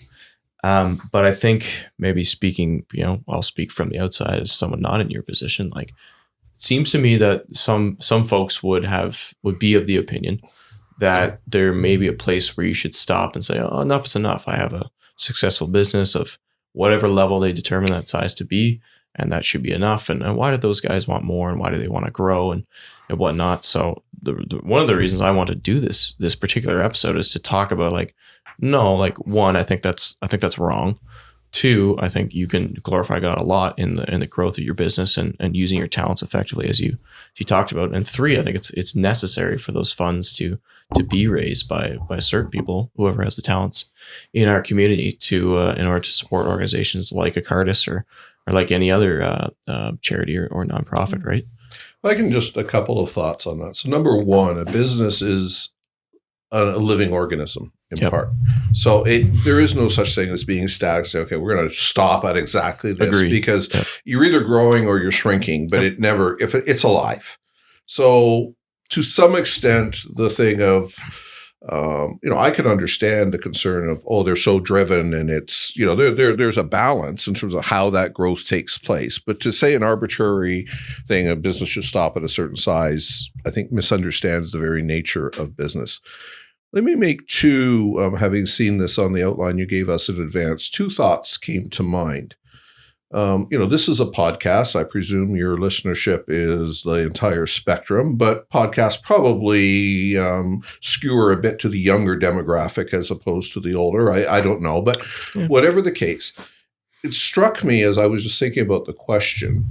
But I think maybe speaking, I'll speak from the outside as someone not in your position. Like, it seems to me that some folks would be of the opinion that there may be a place where you should stop and say, oh, enough is enough. I have a successful business of whatever level they determine that size to be, and that should be enough. And why do those guys want more, and why do they want to grow and whatnot? So one of the reasons I want to do this particular episode is to talk about like, no, like one, I think that's wrong. Two, I think you can glorify God a lot in the growth of your business and using your talents effectively as you talked about. And three, I think it's necessary for those funds to be raised by certain people, whoever has the talents in our community, to in order to support organizations like a Cardus or like any other charity or nonprofit, right? I can just a couple of thoughts on that. So number one, a business is a living organism in part. So there is no such thing as being static. Say, okay, we're going to stop at exactly this. Agreed. Because you're either growing or you're shrinking, but it's alive. So to some extent, the thing of, I can understand the concern of, they're so driven, and it's, there's a balance in terms of how that growth takes place. But to say an arbitrary thing, a business should stop at a certain size, I think misunderstands the very nature of business. Let me make two, having seen this on the outline you gave us in advance, two thoughts came to mind. This is a podcast. I presume your listenership is the entire spectrum, but podcasts probably skewer a bit to the younger demographic as opposed to the older. I don't know, but whatever the case, it struck me as I was just thinking about the question.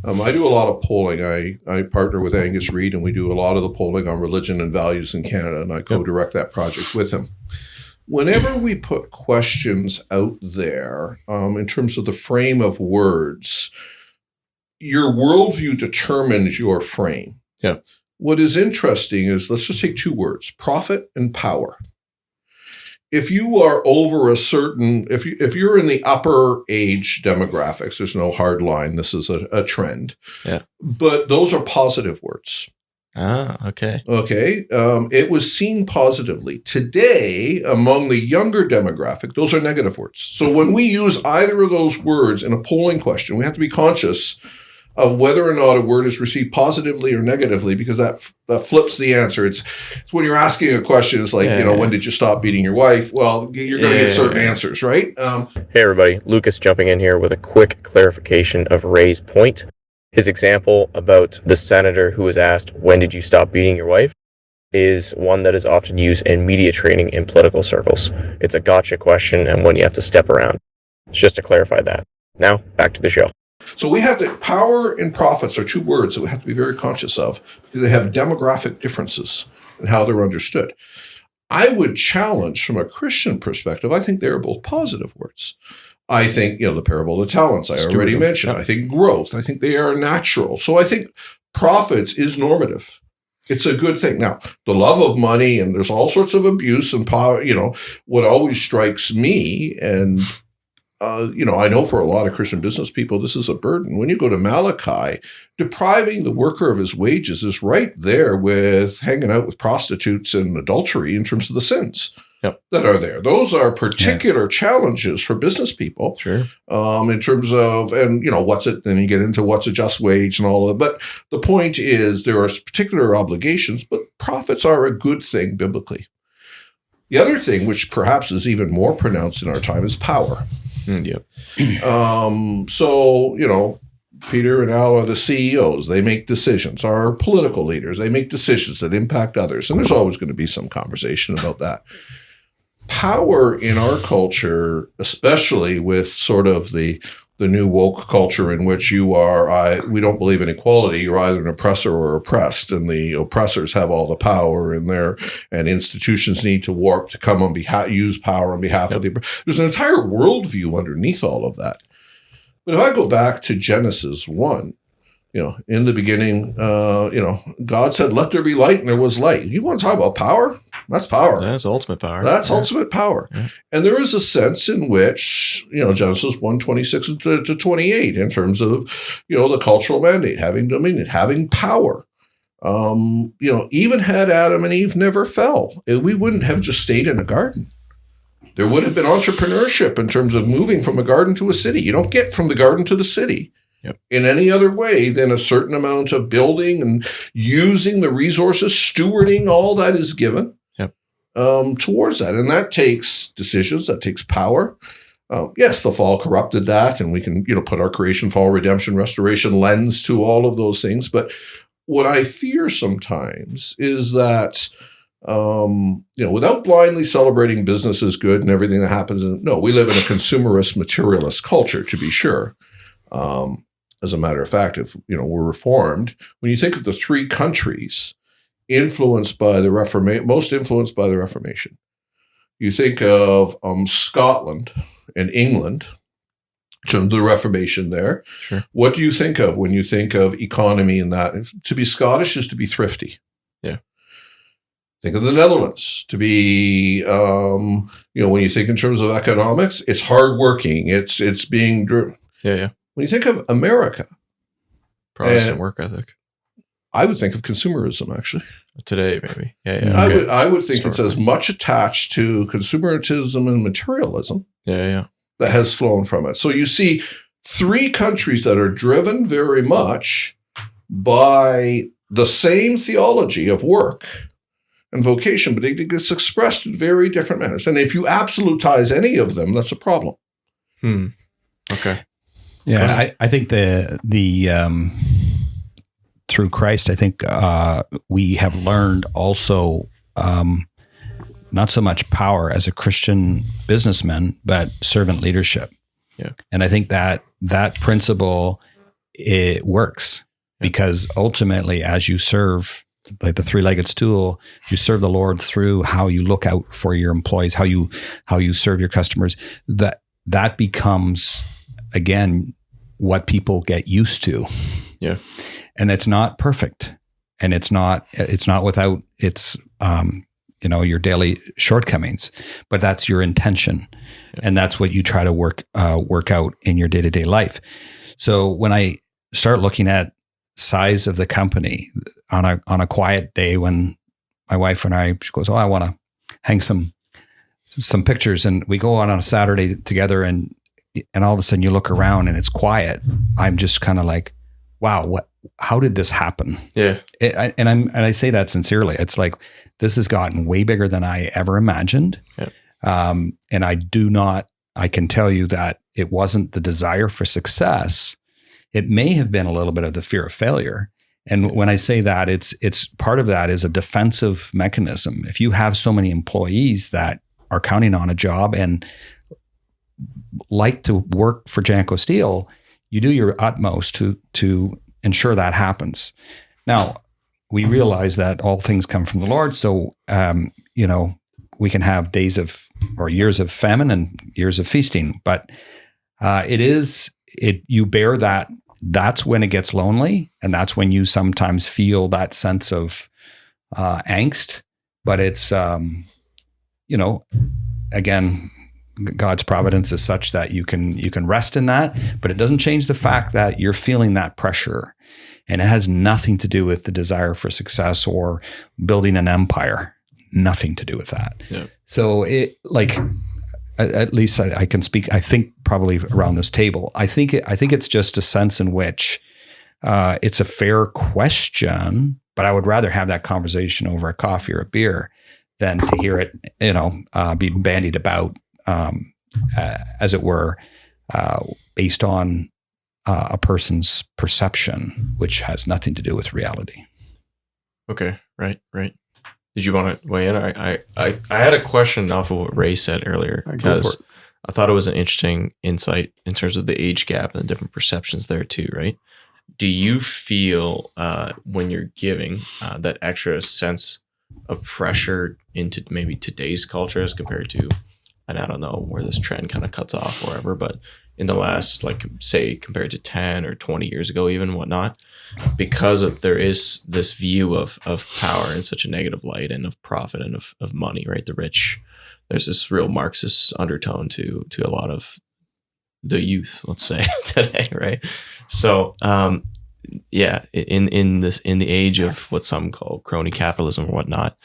I do a lot of polling. I partner with Angus Reid, and we do a lot of the polling on religion and values in Canada, and I co-direct that project with him. Whenever we put questions out there in terms of the frame of words, your worldview determines your frame. Yeah. What is interesting is, let's just take two words, profit and power. If you are over a certain, if you're in the upper age demographics, there's no hard line. This is a trend. Yeah. But those are positive words. Ah, okay. Okay. It was seen positively. Today, among the younger demographic, those are negative words. So when we use either of those words in a polling question, we have to be conscious of whether or not a word is received positively or negatively, because that flips the answer. It's when you're asking a question, it's like, when did you stop beating your wife? Well, you're going to get certain answers, right? Hey, everybody. Lucas jumping in here with a quick clarification of Ray's point. His example about the senator who was asked, when did you stop beating your wife, is one that is often used in media training in political circles. It's a gotcha question and one you have to step around. It's just to clarify that. Now, back to the show. So we have to, power and profits are two words that we have to be very conscious of, because they have demographic differences in how they're understood. I would challenge from a Christian perspective, I think they're both positive words. I think, the parable of the talents I already mentioned. I think growth. I think they are natural. So I think profits is normative. It's a good thing. Now, the love of money, and there's all sorts of abuse and power, what always strikes me, and I know for a lot of Christian business people, this is a burden. When you go to Malachi, depriving the worker of his wages is right there with hanging out with prostitutes and adultery in terms of the sins that are there. Those are particular challenges for business people. Sure. In terms of, and then you get into what's a just wage and all of that. But the point is, there are particular obligations, but profits are a good thing biblically. The other thing, which perhaps is even more pronounced in our time, is power. So, Peter and Al are the CEOs. They make decisions. Our political leaders, they make decisions that impact others. And there's always going to be some conversation about that. Power in our culture, especially with sort of the new woke culture in which we don't believe in equality. You're either an oppressor or oppressed, and the oppressors have all the power and institutions need to warp to come use power on behalf of the. There's an entire worldview underneath all of that. But if I go back to Genesis 1, in the beginning, God said, let there be light, and there was light. You want to talk about power? That's power. That's ultimate power. That's ultimate power. Yeah. And there is a sense in which, Genesis 1:26 to 28, in terms of, the cultural mandate, having dominion, having power. Even had Adam and Eve never fell, we wouldn't have just stayed in a garden. There would have been entrepreneurship in terms of moving from a garden to a city. You don't get from the garden to the city in any other way than a certain amount of building and using the resources, stewarding all that is given towards that. And that takes decisions, that takes power. Yes, the fall corrupted that, and we can, put our creation, fall, redemption, restoration lens to all of those things. But what I fear sometimes is that, without blindly celebrating business as good and everything that happens, we live in a consumerist, materialist culture, to be sure. As a matter of fact, if we're Reformed, when you think of the three countries influenced by the most influenced by the Reformation, you think of Scotland and England, in terms of the Reformation there. Sure. What do you think of when you think of economy and that? To be Scottish is to be thrifty. Yeah. Think of the Netherlands to be, when you think in terms of economics, it's hardworking. It's being driven. Yeah. When you think of America, Protestant work ethic. I would think of consumerism, actually. Today, maybe. Yeah. Okay. I would think it's as much attached to consumerism and materialism. Yeah. That has flown from it. So you see three countries that are driven very much by the same theology of work and vocation, but it gets expressed in very different manners. And if you absolutize any of them, that's a problem. Okay. Yeah, I think the through Christ, I think we have learned also not so much power as a Christian businessman, but servant leadership. Yeah. And I think that principle, it works because ultimately as you serve, like the three-legged stool, you serve the Lord through how you look out for your employees, how you serve your customers, that becomes, again, what people get used to. Yeah. And it's not perfect. And it's not without its, your daily shortcomings, but that's your intention. Yeah. And that's what you try to work out in your day-to-day life. So when I start looking at size of the company on a quiet day, when my wife and she goes, I want to hang some pictures, and we go on a Saturday together, and all of a sudden you look around and it's quiet. I'm just kind of like, wow, how did this happen? Yeah. And I say that sincerely. It's like, this has gotten way bigger than I ever imagined. Yeah. And I can tell you that it wasn't the desire for success. It may have been a little bit of the fear of failure. And when I say that, it's part of that is a defensive mechanism. If you have so many employees that are counting on a job and like to work for Janko Steel, you do your utmost to ensure that happens. Now, we realize that all things come from the Lord. So, we can have days or years of famine and years of feasting, but you bear that. That's when it gets lonely. And that's when you sometimes feel that sense of angst, but it's, again, God's providence is such that you can rest in that, but it doesn't change the fact that you're feeling that pressure, and it has nothing to do with the desire for success or building an empire. Nothing to do with that. Yeah. So at least I can speak, I think probably around this table, I think it's just a sense in which it's a fair question, but I would rather have that conversation over a coffee or a beer than to hear it, be bandied about, as it were, based on a person's perception, which has nothing to do with reality. Okay, right. Did you want to weigh in? I had a question off of what Ray said earlier, because I thought it was an interesting insight in terms of the age gap and the different perceptions there too, right? Do you feel when you're giving that extra sense of pressure into maybe today's culture as compared to, and I don't know where this trend kind of cuts off or whatever, but in the last, say, compared to 10 or 20 years ago, even whatnot, because there is this view of power in such a negative light, and of profit and of money, right? The rich, there's this real Marxist undertone to a lot of the youth, let's say, today, right? So, in the age of what some call crony capitalism or whatnot,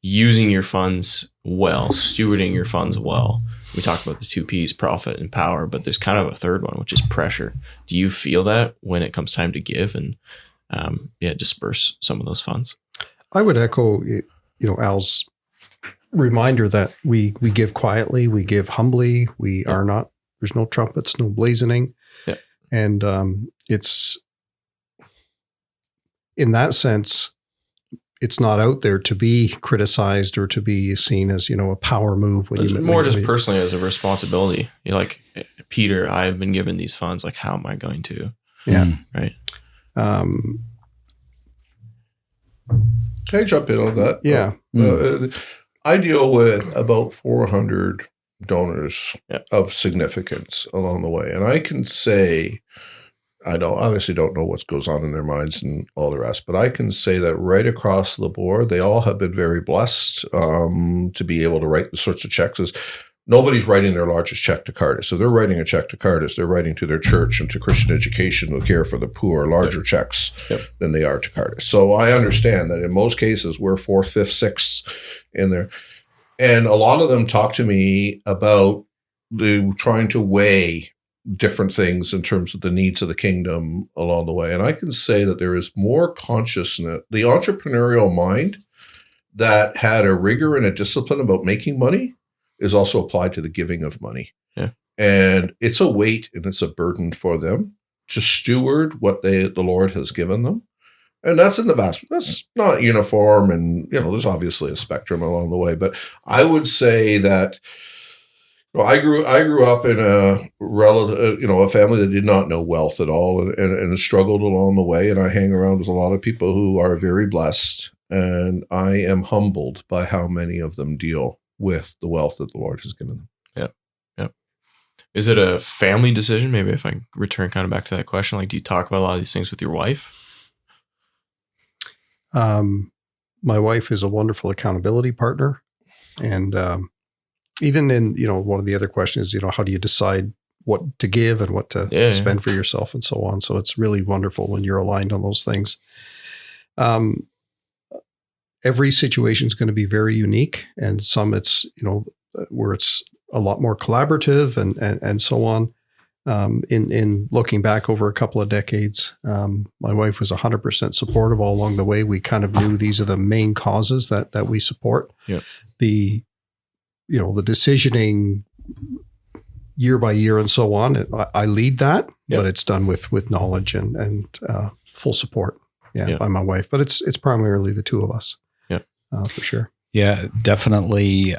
using your funds well, stewarding your funds well. We talked about the 2 P's, profit and power, but there's kind of a third one, which is pressure. Do you feel that when it comes time to give and disperse some of those funds? I would echo, Al's reminder that we give quietly, we give humbly, we are not There's no trumpets, no blazoning. Yeah. And it's, in that sense, it's not out there to be criticized or to be seen as, a power move. It's more just personally as a responsibility. You're like, Peter, I've been given these funds. Like, how am I going to? Yeah. Right. Can I jump in on that? Yeah. I deal with about 400 donors of significance along the way. And I can say, I obviously don't know what goes on in their minds and all the rest, but I can say that right across the board, they all have been very blessed to be able to write the sorts of checks. Nobody's writing their largest check to Cardus. So they're writing a check to Cardus. They're writing to their church and to Christian education and care for the poor, larger checks than they are to Cardus. So I understand that in most cases, we're 4th, 5th, 6th in there. And a lot of them talk to me about trying to weigh different things in terms of the needs of the kingdom along the way. And I can say that there is more consciousness, the entrepreneurial mind that had a rigor and a discipline about making money is also applied to the giving of money. Yeah. And it's a weight and it's a burden for them to steward what the Lord has given them. And that's that's not uniform. And, there's obviously a spectrum along the way, but I would say that I grew up in a a family that did not know wealth at all and struggled along the way. And I hang around with a lot of people who are very blessed. And I am humbled by how many of them deal with the wealth that the Lord has given them. Yeah. Is it a family decision? Maybe if I return kind of back to that question, like, do you talk about a lot of these things with your wife? My wife is a wonderful accountability partner. And even in, one of the other questions is, how do you decide what to give and what to spend for yourself and so on. So it's really wonderful when you're aligned on those things. Every situation is going to be very unique, and some it's, where it's a lot more collaborative and so on. In looking back over a couple of decades, my wife was 100% supportive all along the way. We kind of knew these are the main causes that we support. Yeah. The decisioning year by year and so on. I lead that, but it's done with knowledge and full support. By my wife, but it's primarily the two of us. For sure. Yeah, definitely.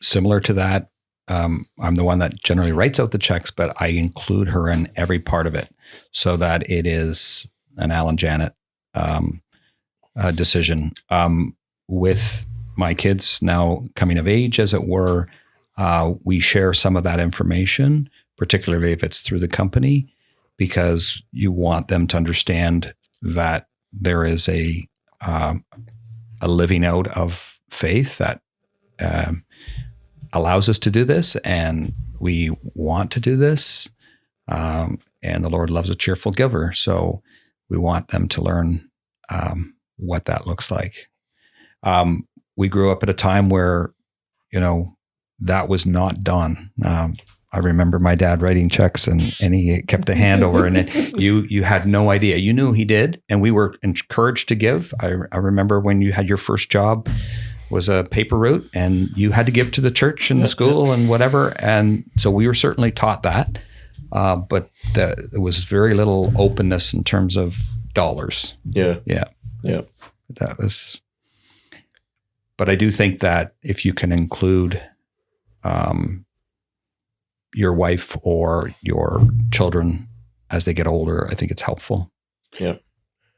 Similar to that, I'm the one that generally writes out the checks, but I include her in every part of it so that it is an Alan Janet decision. With my kids now coming of age, as it were, we share some of that information, particularly if it's through the company, because you want them to understand that there is a living out of faith that allows us to do this, and we want to do this, and the Lord loves a cheerful giver. So we want them to learn what that looks like. We grew up at a time where, that was not done. I remember my dad writing checks and he kept a hand over and you had no idea. You knew he did, and we were encouraged to give. I remember when you had your first job was a paper route and you had to give to the church and the school and whatever. And so we were certainly taught that, but there was very little openness in terms of dollars. Yeah. That was, but I do think that if you can include your wife or your children as they get older, I think it's helpful. Yeah.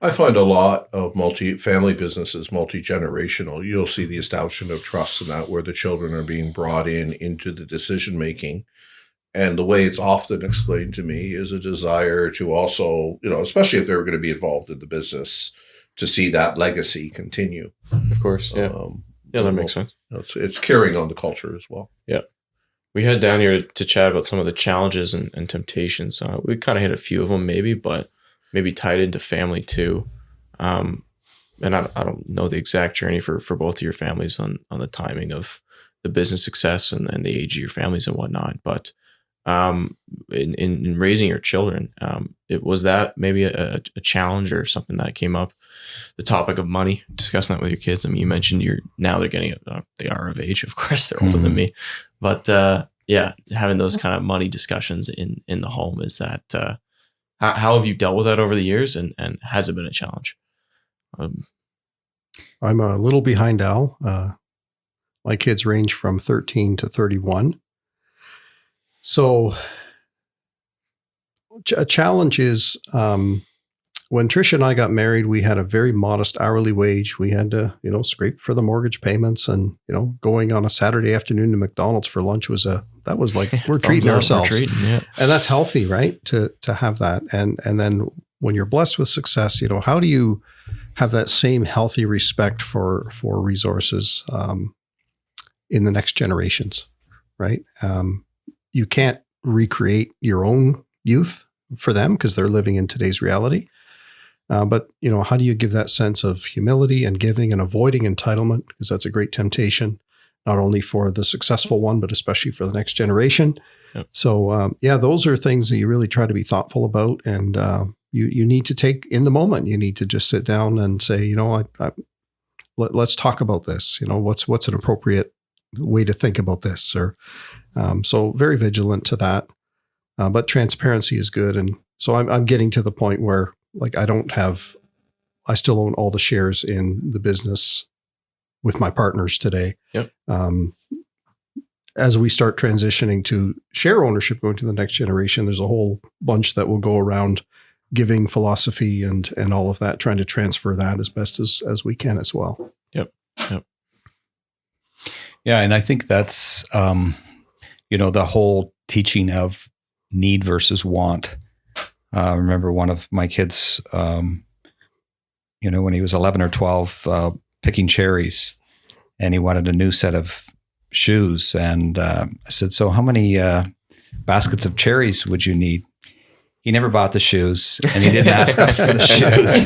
I find a lot of multi-family businesses, multi-generational. You'll see the establishment of trusts and that where the children are being brought into the decision-making. And the way it's often explained to me is a desire to also, especially if they're going to be involved in the business, to see that legacy continue. Of course. Yeah. That makes sense. It's carrying on the culture as well. Yeah. We had down here to chat about some of the challenges and temptations. We kind of hit a few of them maybe, but maybe tied into family too. And I don't know the exact journey for both of your families on the timing of the business success and the age of your families and whatnot. But in raising your children, was that maybe a challenge or something that came up? The topic of money, discussing that with your kids. I mean, you mentioned they're getting they are of age. Of course, they're older than me, but yeah, having those kind of money discussions in the home, is that how have you dealt with that over the years, and has it been a challenge? I'm a little behind Al. My kids range from 13 to 31. So a challenge is when Trish and I got married, we had a very modest hourly wage. We had to, scrape for the mortgage payments, and, going on a Saturday afternoon to McDonald's for lunch was like, we're treating ourselves. Yeah. And that's healthy, right? To have that. And then when you're blessed with success, how do you have that same healthy respect for resources in the next generations, right? You can't recreate your own youth for them because they're living in today's reality. But how do you give that sense of humility and giving and avoiding entitlement? Because that's a great temptation, not only for the successful one, but especially for the next generation. Yep. So, those are things that you really try to be thoughtful about. And you need to take in the moment. You need to just sit down and say, let's talk about this. What's an appropriate way to think about this? Or so very vigilant to that. But transparency is good. And so I'm getting to the point where, like, I still own all the shares in the business with my partners today. Yep. As we start transitioning to share ownership, going to the next generation, there's a whole bunch that will go around giving philosophy and all of that, trying to transfer that as best as we can as well. Yep. Yeah. And I think that's, the whole teaching of need versus want. I remember one of my kids, when he was 11 or 12, picking cherries, and he wanted a new set of shoes. And I said, so how many baskets of cherries would you need? He never bought the shoes, and he didn't ask us for the shoes.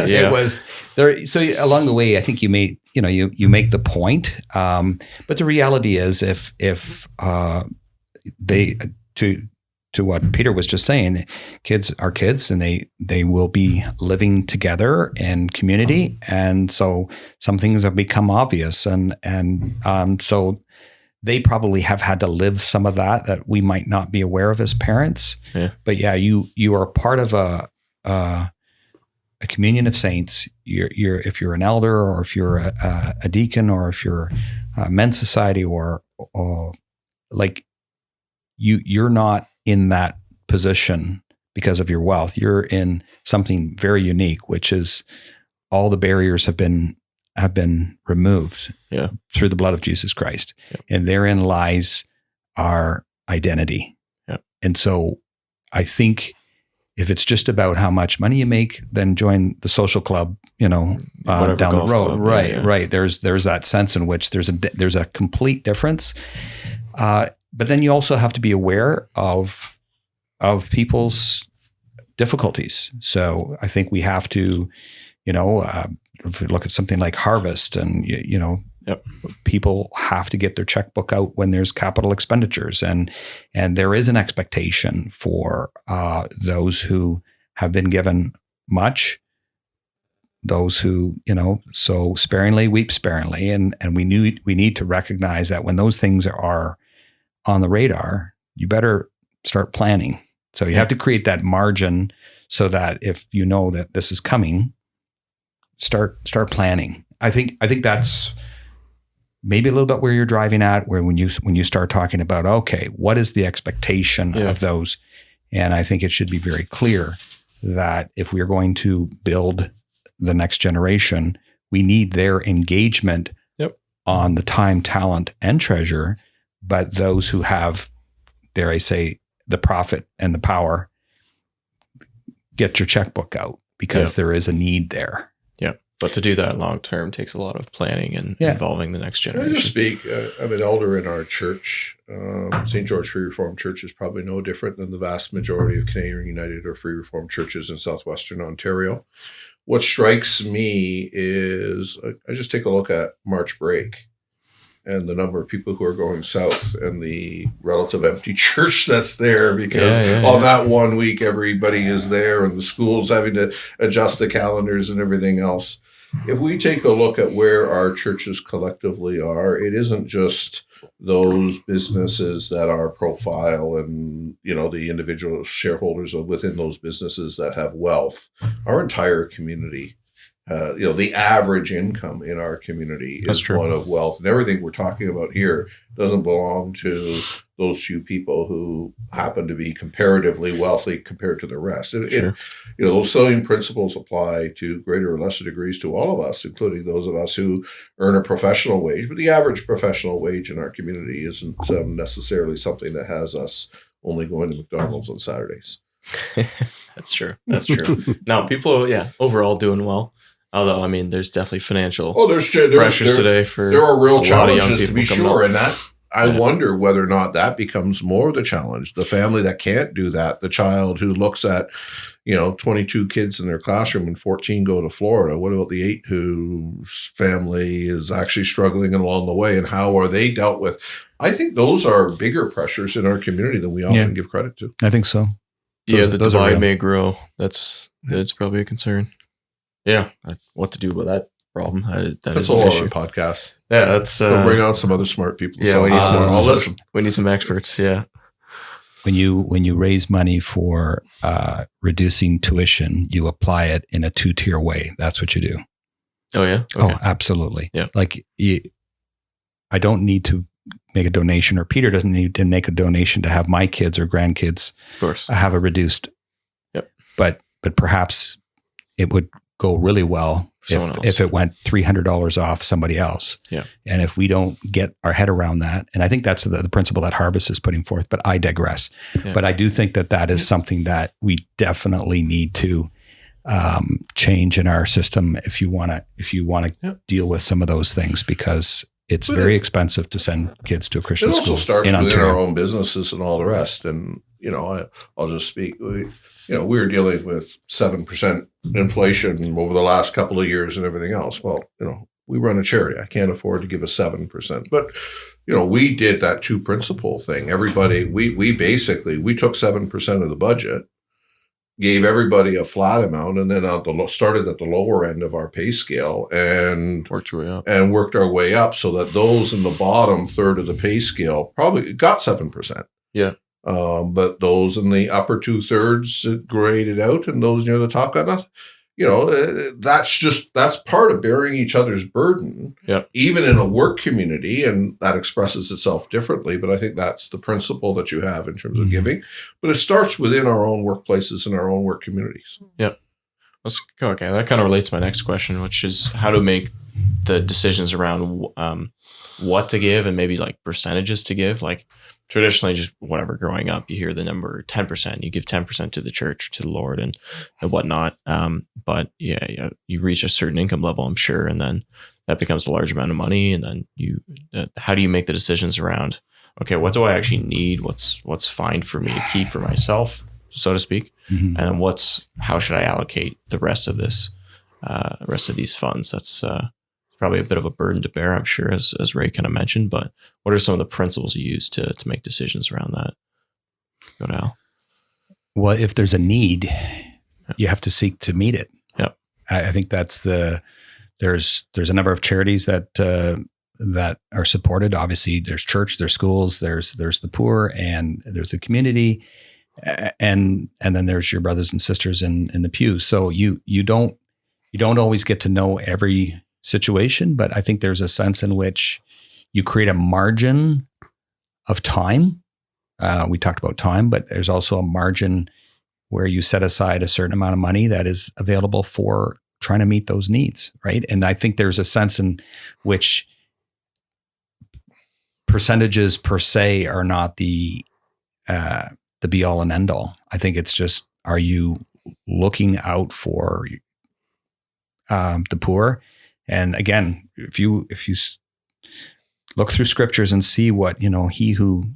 It was there. So along the way, I think you make the point. But the reality is, if they to what Peter was just saying, kids are kids, and they will be living together in community, and so some things have become obvious, and so they probably have had to live some of that we might not be aware of as parents. Yeah. But yeah, you are part of a communion of saints. You're if you're an elder, or if you're a deacon, or if you're a men's society, or like you're not in that position because of your wealth. You're in something very unique, which is all the barriers have been removed through the blood of Jesus Christ. Yep. And therein lies our identity. Yep. And so I think if it's just about how much money you make, then join the social club, down the road. Club. Right. Yeah. Right. There's that sense in which there's a complete difference. But then you also have to be aware of people's difficulties. So I think we have to, if we look at something like Harvest, and Yep. people have to get their checkbook out when there's capital expenditures, and there is an expectation for those who have been given much, those who sow sparingly weep sparingly, and we need to recognize that when those things are on the radar, you better start planning. So you have to create that margin so that if you know that this is coming, start planning. I think that's maybe a little bit where you're driving at, where when you start talking about, okay, what is the expectation of those? And I think it should be very clear that if we are going to build the next generation, we need their engagement on the time, talent, and treasure. But those who have, dare I say, the profit and the power, get your checkbook out, because there is a need there. Yeah. But to do that long term takes a lot of planning and involving the next generation. Can I just speak? I'm an elder in our church. St. George Free Reformed Church is probably no different than the vast majority of Canadian United or Free Reformed churches in southwestern Ontario. What strikes me is I just take a look at March break. and the number of people who are going south and the relative empty church that's there because on that 1 week everybody is there and the school's having to adjust the calendars and everything else. If we take a look at where our churches collectively are, it isn't just those businesses that are profile and, the individual shareholders within those businesses that have wealth. Our entire community, the average income in our community is one of wealth. And everything we're talking about here doesn't belong to those few people who happen to be comparatively wealthy compared to the rest. Those same principles apply to greater or lesser degrees to all of us, including those of us who earn a professional wage. But the average professional wage in our community isn't necessarily something that has us only going to McDonald's on Saturdays. That's true. Now, people, overall doing well. Although, there's definitely financial pressures today for there are real a lot of young challenges people to be coming sure, up. and that I wonder whether or not that becomes more of the challenge. The family that can't do that, the child who looks at, 22 kids in their classroom and 14 go to Florida. What about the 8 whose family is actually struggling along the way, and how are they dealt with? I think those are bigger pressures in our community than we often give credit to. I think so. The divide may grow. That's probably a concern. Yeah, what to do with that problem? That's a whole other podcast. Yeah, that's we'll bring on some other smart people. Yeah, I'll listen. We need some experts. Yeah. When you raise money for reducing tuition, you apply it in a 2-tier way. That's what you do. Oh yeah. Okay. Oh, absolutely. Yeah. Like I don't need to make a donation, or Peter doesn't need to make a donation to have my kids or grandkids, of course, have a reduced. Yep. But perhaps it would go really well if it went $300 off somebody else. Yeah. And if we don't get our head around that, and I think that's the principle that Harvest is putting forth, but I digress. Yeah. But I do think that is something that we definitely need to change in our system if you want to deal with some of those things, because it's very expensive to send kids to a Christian school. It also starts within our own businesses and all the rest. And, I'll just speak. We were dealing with 7% inflation over the last couple of years and everything else. Well, we run a charity. I can't afford to give a 7%. But, we did that 2 principle thing. Everybody, we basically took 7% of the budget, gave everybody a flat amount, and then started at the lower end of our pay scale and worked our way up so that those in the bottom third of the pay scale probably got 7%. Yeah. But those in the upper 2/3 it graded out, and those near the top got nothing. That's part of bearing each other's burden, even in a work community, and that expresses itself differently. But I think that's the principle that you have in terms of giving. But it starts within our own workplaces and our own work communities. Yep. Okay, that kind of relates to my next question, which is how to make the decisions around what to give and maybe like percentages to give. Like traditionally, just whatever, growing up, you hear the number 10%, you give 10% to the church, to the Lord and whatnot. But you reach a certain income level, I'm sure, and then that becomes a large amount of money. And then how do you make the decisions around, okay, what do I actually need? What's fine for me to keep for myself, so to speak? Mm-hmm. And how should I allocate the rest of these funds? That's probably a bit of a burden to bear, I'm sure, as Ray kind of mentioned, but what are some of the principles you use to make decisions around that? Go to Al. Well, if there's a need, you have to seek to meet it. Yeah. I think that's there's a number of charities that are supported. Obviously there's church, there's schools, there's the poor, and there's the community. And then there's your brothers and sisters in the pews. So you don't always get to know every situation, but I think there's a sense in which you create a margin of time. We talked about time, but there's also a margin where you set aside a certain amount of money that is available for trying to meet those needs, right? And I think there's a sense in which percentages per se are not the be all and end all. I think it's just, are you looking out for the poor? And again, if you look through scriptures and see what, he who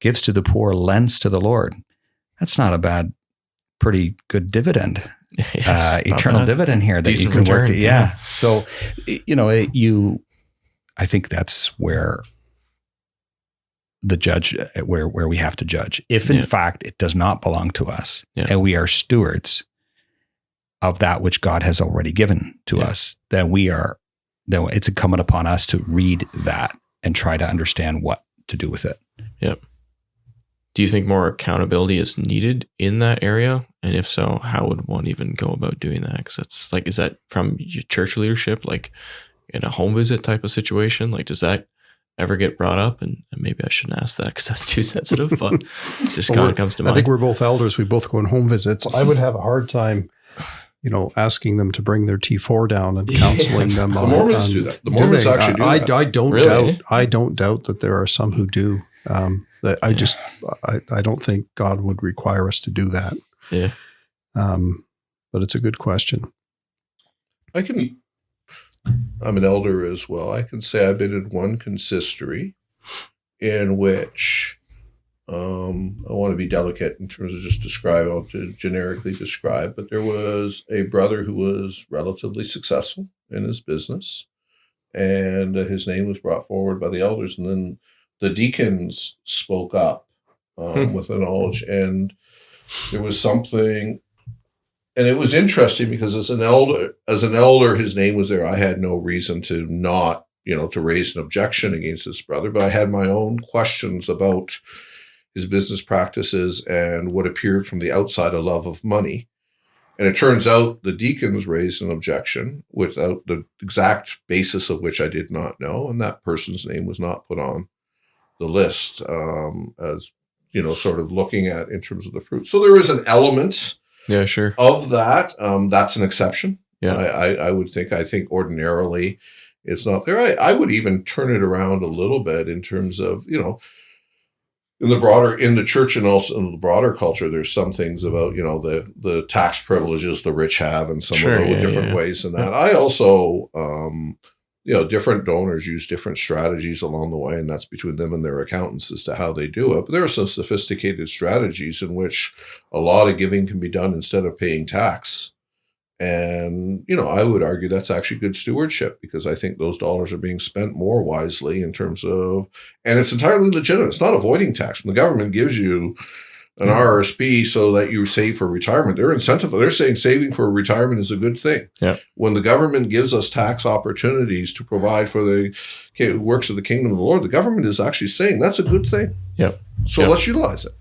gives to the poor lends to the Lord, that's not a bad, pretty good dividend, eternal dividend here that you can work to. Yeah. So, I think that's where the judge, where we have to judge. If in fact it does not belong to us, and we are stewards of that which God has already given to us, then it's incumbent upon us to read that and try to understand what to do with it. Yep. Do you think more accountability is needed in that area? And if so, how would one even go about doing that? Because it's like, is that from your church leadership, like in a home visit type of situation? Like, does that ever get brought up? And maybe I shouldn't ask that because that's too sensitive, but it just kind of comes to mind. I think we're both elders. We both go on home visits. I would have a hard time, asking them to bring their T4 down and counseling them. The Mormons do that. The Mormons actually do that. I don't doubt that there are some who do. I don't think God would require us to do that. Yeah. But it's a good question. I'm an elder as well. I can say I've been in one consistory in which I want to be delicate in terms of just generically describe, but there was a brother who was relatively successful in his business, and his name was brought forward by the elders, and then the deacons spoke up with the knowledge, and there was something, and it was interesting because as an elder, his name was there. I had no reason to not, to raise an objection against this brother, but I had my own questions about his business practices and what appeared from the outside a love of money. And it turns out the deacons raised an objection without the exact basis of which I did not know, and that person's name was not put on the list as, sort of looking at in terms of the fruit. So there is an element of that. That's an exception. Yeah. I would think. I think ordinarily it's not there. I would even turn it around a little bit in terms of, in the church and also in the broader culture, there's some things about, the tax privileges the rich have and some of the different ways in that. I also, different donors use different strategies along the way, and that's between them and their accountants as to how they do it. But there are some sophisticated strategies in which a lot of giving can be done instead of paying tax. And, I would argue that's actually good stewardship because I think those dollars are being spent more wisely in terms of, and it's entirely legitimate. It's not avoiding tax. When the government gives you an RRSP so that you save for retirement, they're incentivized. They're saying saving for retirement is a good thing. Yeah. When the government gives us tax opportunities to provide for the works of the kingdom of the Lord, the government is actually saying that's a good thing. Yep. So let's utilize it.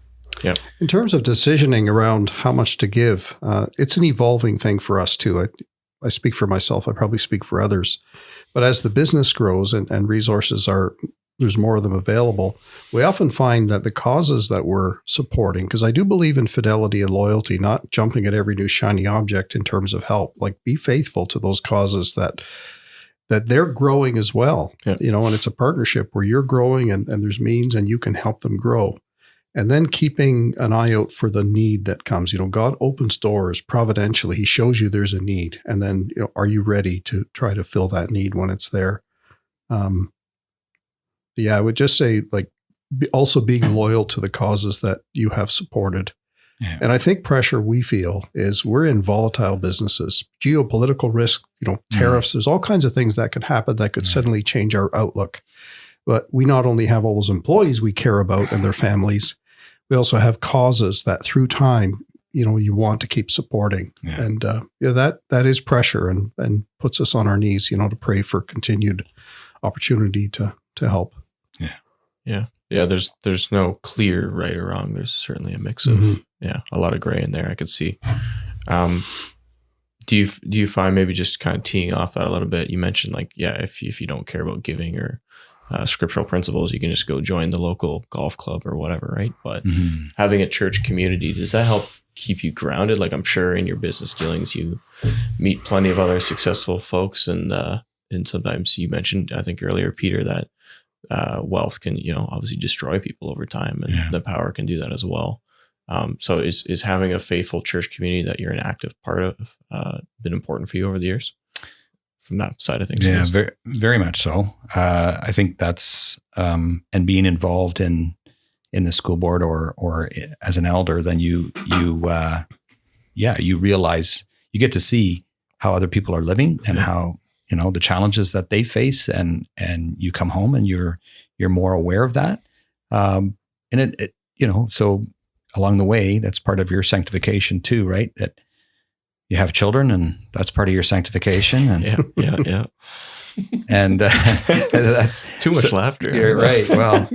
Yeah. In terms of decisioning around how much to give, it's an evolving thing for us too. I speak for myself. I probably speak for others. But as the business grows and resources there's more of them available, we often find that the causes that we're supporting, because I do believe in fidelity and loyalty, not jumping at every new shiny object in terms of help. Like be faithful to those causes that they're growing as well. Yeah. And it's a partnership where you're growing and there's means and you can help them grow. And then keeping an eye out for the need that comes. God opens doors providentially. He shows you there's a need. And then, are you ready to try to fill that need when it's there? I would just say, also being loyal to the causes that you have supported. Yeah. And I think pressure we feel is we're in volatile businesses, geopolitical risk, tariffs. There's all kinds of things that could happen that could suddenly change our outlook. But we not only have all those employees we care about and their families, we also have causes that through time, you want to keep supporting. Yeah. And that is pressure and puts us on our knees, to pray for continued opportunity to help. Yeah. Yeah. Yeah. There's no clear right or wrong. There's certainly a mix of, a lot of gray in there I could see. Do you find maybe just kind of teeing off that a little bit? You mentioned if you don't care about giving or scriptural principles, you can just go join the local golf club or whatever, right? But having a church community, does that help keep you grounded? Like I'm sure in your business dealings, you meet plenty of other successful folks, and sometimes you mentioned, I think earlier, Peter, that wealth can, obviously destroy people over time, and the power can do that as well. So is having a faithful church community that you're an active part of been important for you over the years? From that side of things. Yeah, very, very much so. I think that's, and being involved in the school board or as an elder, then you realize, you get to see how other people are living and how, the challenges that they face, and you come home and you're more aware of that. And it so along the way, that's part of your sanctification too, right? That you have children, and that's part of your sanctification. And yeah. And too much laughter. You're right. Well,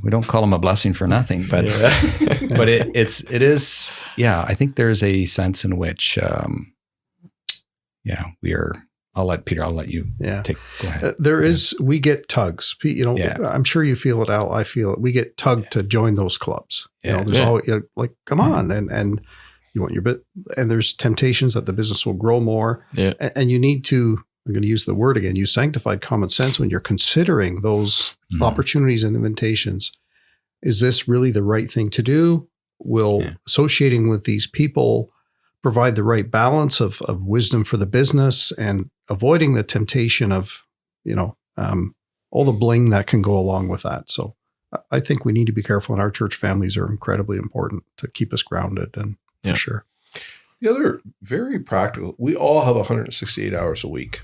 we don't call them a blessing for nothing, but but it is. Yeah, I think there's a sense in which, we are. I'll let you take. Go ahead. We get tugs. I'm sure you feel it, Al. I feel it. We get tugged to join those clubs. There's always like, come on, and you want your bit, and there's temptations that the business will grow more. Yeah, and you need to. I'm going to use the word again. Use sanctified common sense when you're considering those opportunities and invitations. Is this really the right thing to do? Will associating with these people provide the right balance of wisdom for the business and avoiding the temptation of, all the bling that can go along with that. So I think we need to be careful, and our church families are incredibly important to keep us grounded, and for sure. The other very practical, we all have 168 hours a week.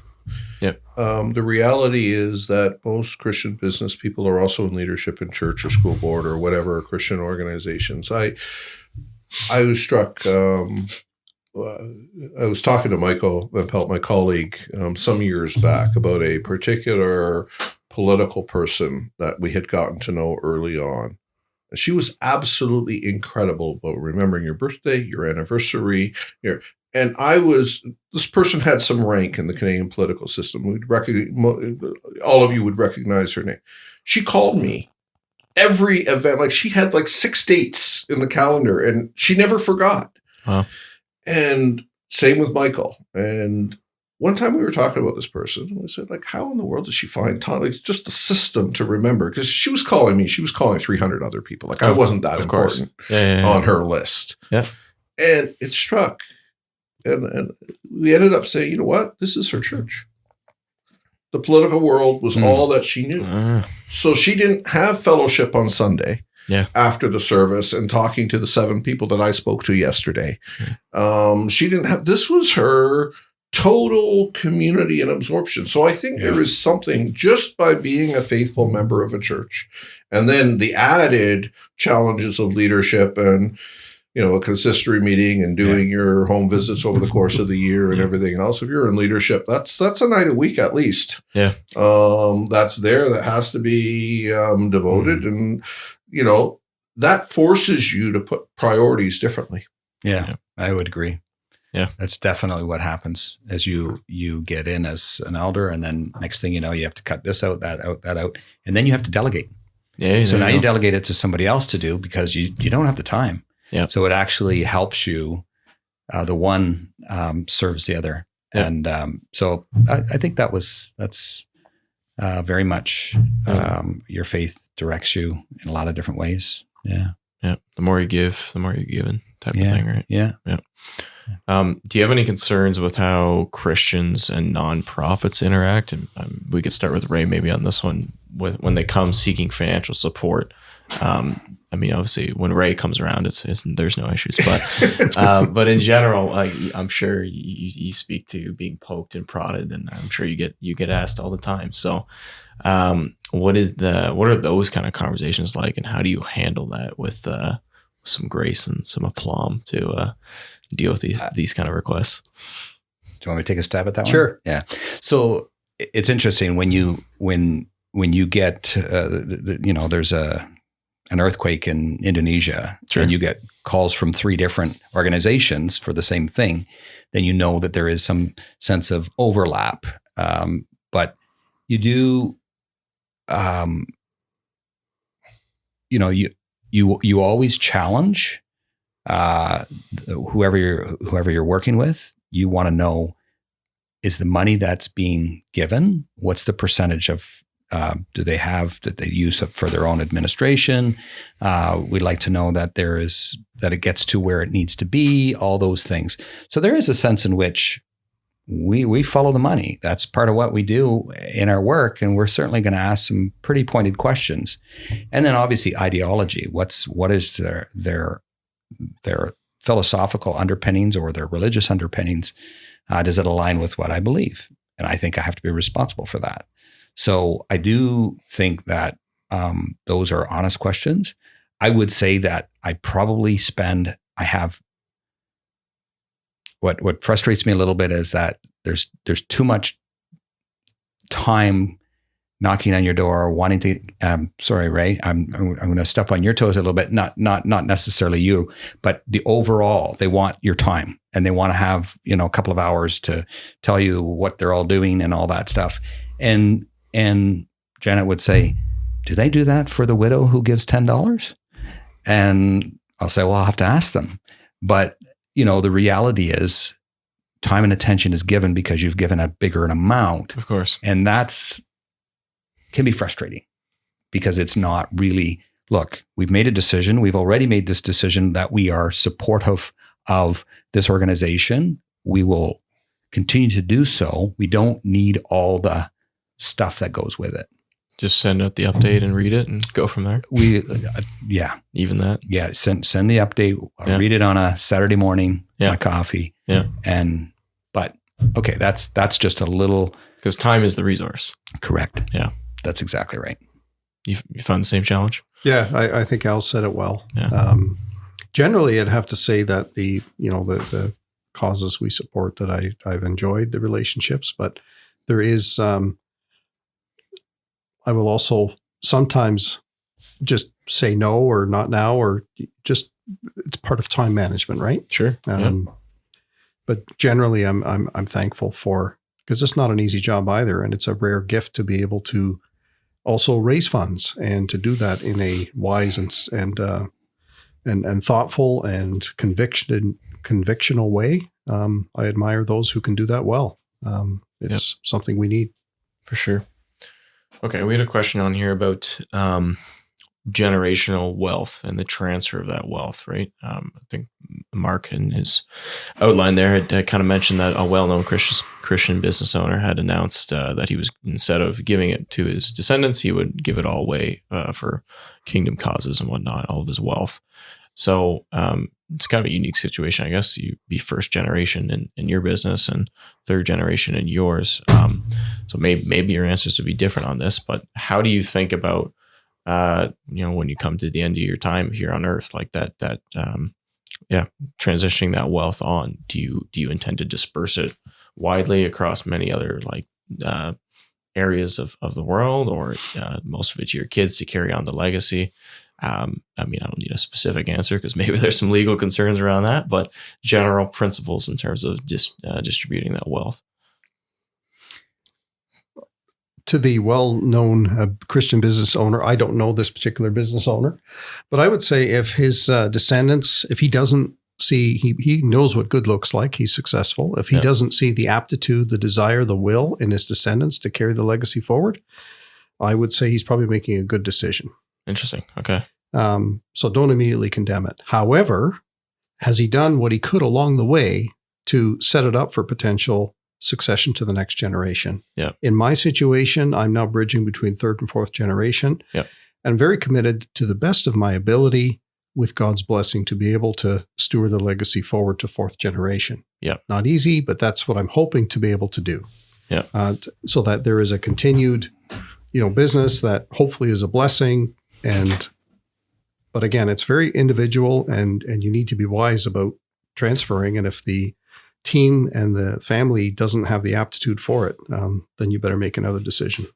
Yep. The reality is that most Christian business people are also in leadership in church or school board or whatever Christian organizations. I was struck. I was talking to Michael Van Pelt, my colleague, some years back about a particular political person that we had gotten to know early on. And she was absolutely incredible about remembering your birthday, your anniversary, and this person had some rank in the Canadian political system. All of you would recognize her name. She called me every event. Like, she had like 6 dates in the calendar, and she never forgot. Wow. And same with Michael. And one time we were talking about this person, and we said, like, how in the world does she find time? Like, just the system to remember. Because she was calling me. She was calling 300 other people. Like, I wasn't that important on her list. Yeah. And it struck. And we ended up saying, you know what? This is her church. The political world was all that she knew. So she didn't have fellowship on Sunday after the service and talking to the 7 people that I spoke to yesterday. She didn't have, this was her total community and absorption. So I think there is something just by being a faithful member of a church, and then the added challenges of leadership and, a consistory meeting and doing your home visits over the course of the year and everything else. If you're in leadership, that's a night a week at least. Yeah. That's there. That has to be devoted. And, that forces you to put priorities differently. Yeah, I would agree. Yeah. That's definitely what happens as you get in as an elder, and then next thing you know, you have to cut this out, that out, and then you have to delegate. Yeah. So now you delegate it to somebody else to do because you don't have the time. Yeah. So it actually helps you. The one serves the other, and so I think that's very much your faith directs you in a lot of different ways. Yeah. Yeah. The more you give, the more you're given, type of thing, right? Yeah. Yeah. Do you have any concerns with how Christians and nonprofits interact? And we could start with Ray maybe on this one. When they come seeking financial support. Obviously, when Ray comes around, there's no issues. But in general, I'm sure you speak to being poked and prodded, and I'm sure you get asked all the time. So, what are those kind of conversations like, and how do you handle that with some grace and some aplomb to deal with these kind of requests? Do you want me to take a stab at that one? Sure. Yeah. So it's interesting when you get there's an earthquake in Indonesia, and you get calls from 3 different organizations for the same thing, then you know that there is some sense of overlap. But you do, you always challenge whoever you're working with. You want to know, is the money that's being given, what's the percentage of do they use it for their own administration? We'd like to know that that it gets to where it needs to be, all those things. So there is a sense in which we follow the money. That's part of what we do in our work. And we're certainly going to ask some pretty pointed questions. And then obviously ideology. What is their philosophical underpinnings or their religious underpinnings? Does it align with what I believe? And I think I have to be responsible for that. So I do think that those are honest questions. I would say that I probably have what frustrates me a little bit is that there's too much time knocking on your door, wanting to. Sorry, Ray, I'm going to step on your toes a little bit. Not necessarily you, but the overall. They want your time, and they want to have a couple of hours to tell you what they're all doing and all that stuff. And Janet would say, "Do they do that for the widow who gives $10?" And I'll say, "Well, I'll have to ask them." But the reality is, time and attention is given because you've given a bigger amount, Of course. and can be frustrating because it's not really, look, we've made a decision. We've already made this decision that we are supportive of this organization. We will continue to do so. We don't need all the stuff that goes with it. Just send out the update and read it and go from there. Yeah. Even that. Yeah. Send the update. Yeah. Read it on a Saturday morning, my coffee. Yeah. But okay, that's just a little. Because time is the resource. Correct. Yeah. That's exactly right. You found the same challenge? Yeah, I think Al said it well. Yeah. Generally, I'd have to say that the causes we support, that I've enjoyed the relationships, but there is, I will also sometimes just say no or not now, or just, it's part of time management, right? Sure. But generally I'm thankful for, because it's not an easy job either. And it's a rare gift to be able to also raise funds and to do that in a wise and thoughtful and convictional way. I admire those who can do that well. It's something we need. For sure. Okay, we had a question on here about generational wealth and the transfer of that wealth, right? I think Mark in his outline there had kind of mentioned that a well-known Christian business owner had announced that he was, instead of giving it to his descendants, he would give it all away for kingdom causes and whatnot, all of his wealth. So it's kind of a unique situation, I guess. You'd be first generation in your business and third generation in yours. So maybe your answers would be different on this, but how do you think about, when you come to the end of your time here on earth, like that, transitioning that wealth on, do you intend to disperse it widely across many other areas of the world, or most of it to your kids to carry on the legacy? I don't need a specific answer because maybe there's some legal concerns around that, but general principles in terms of distributing that wealth. To the well-known Christian business owner, I don't know this particular business owner, but I would say if his descendants, if he doesn't see, he knows what good looks like, he's successful. If he doesn't see the aptitude, the desire, the will in his descendants to carry the legacy forward, I would say he's probably making a good decision. Interesting. Okay. So don't immediately condemn it. However, has he done what he could along the way to set it up for potential succession to the next generation? Yeah. In my situation, I'm now bridging between third and fourth generation. Yeah. And very committed to the best of my ability, with God's blessing, to be able to steward the legacy forward to fourth generation. Yeah. Not Not easy, but that's what I'm hoping to be able to do. Yeah. So that there is a continued, business that hopefully is a blessing. But again, it's very individual, and you need to be wise about transferring. And if the team and the family doesn't have the aptitude for it, then you better make another decision.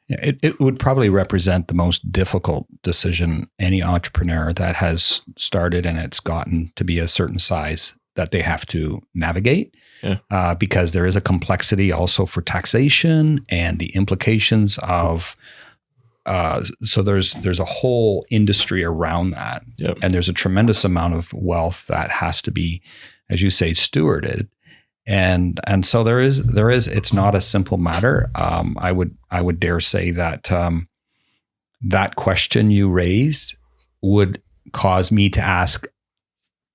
Yeah, it would probably represent the most difficult decision any entrepreneur that has started and it's gotten to be a certain size that they have to navigate. Yeah. Because there is a complexity also for taxation and the implications of. So there's a whole industry around that, Yep. and there's a tremendous amount of wealth that has to be, as you say, stewarded, and so there is. It's not a simple matter. I would dare say that that question you raised would cause me to ask.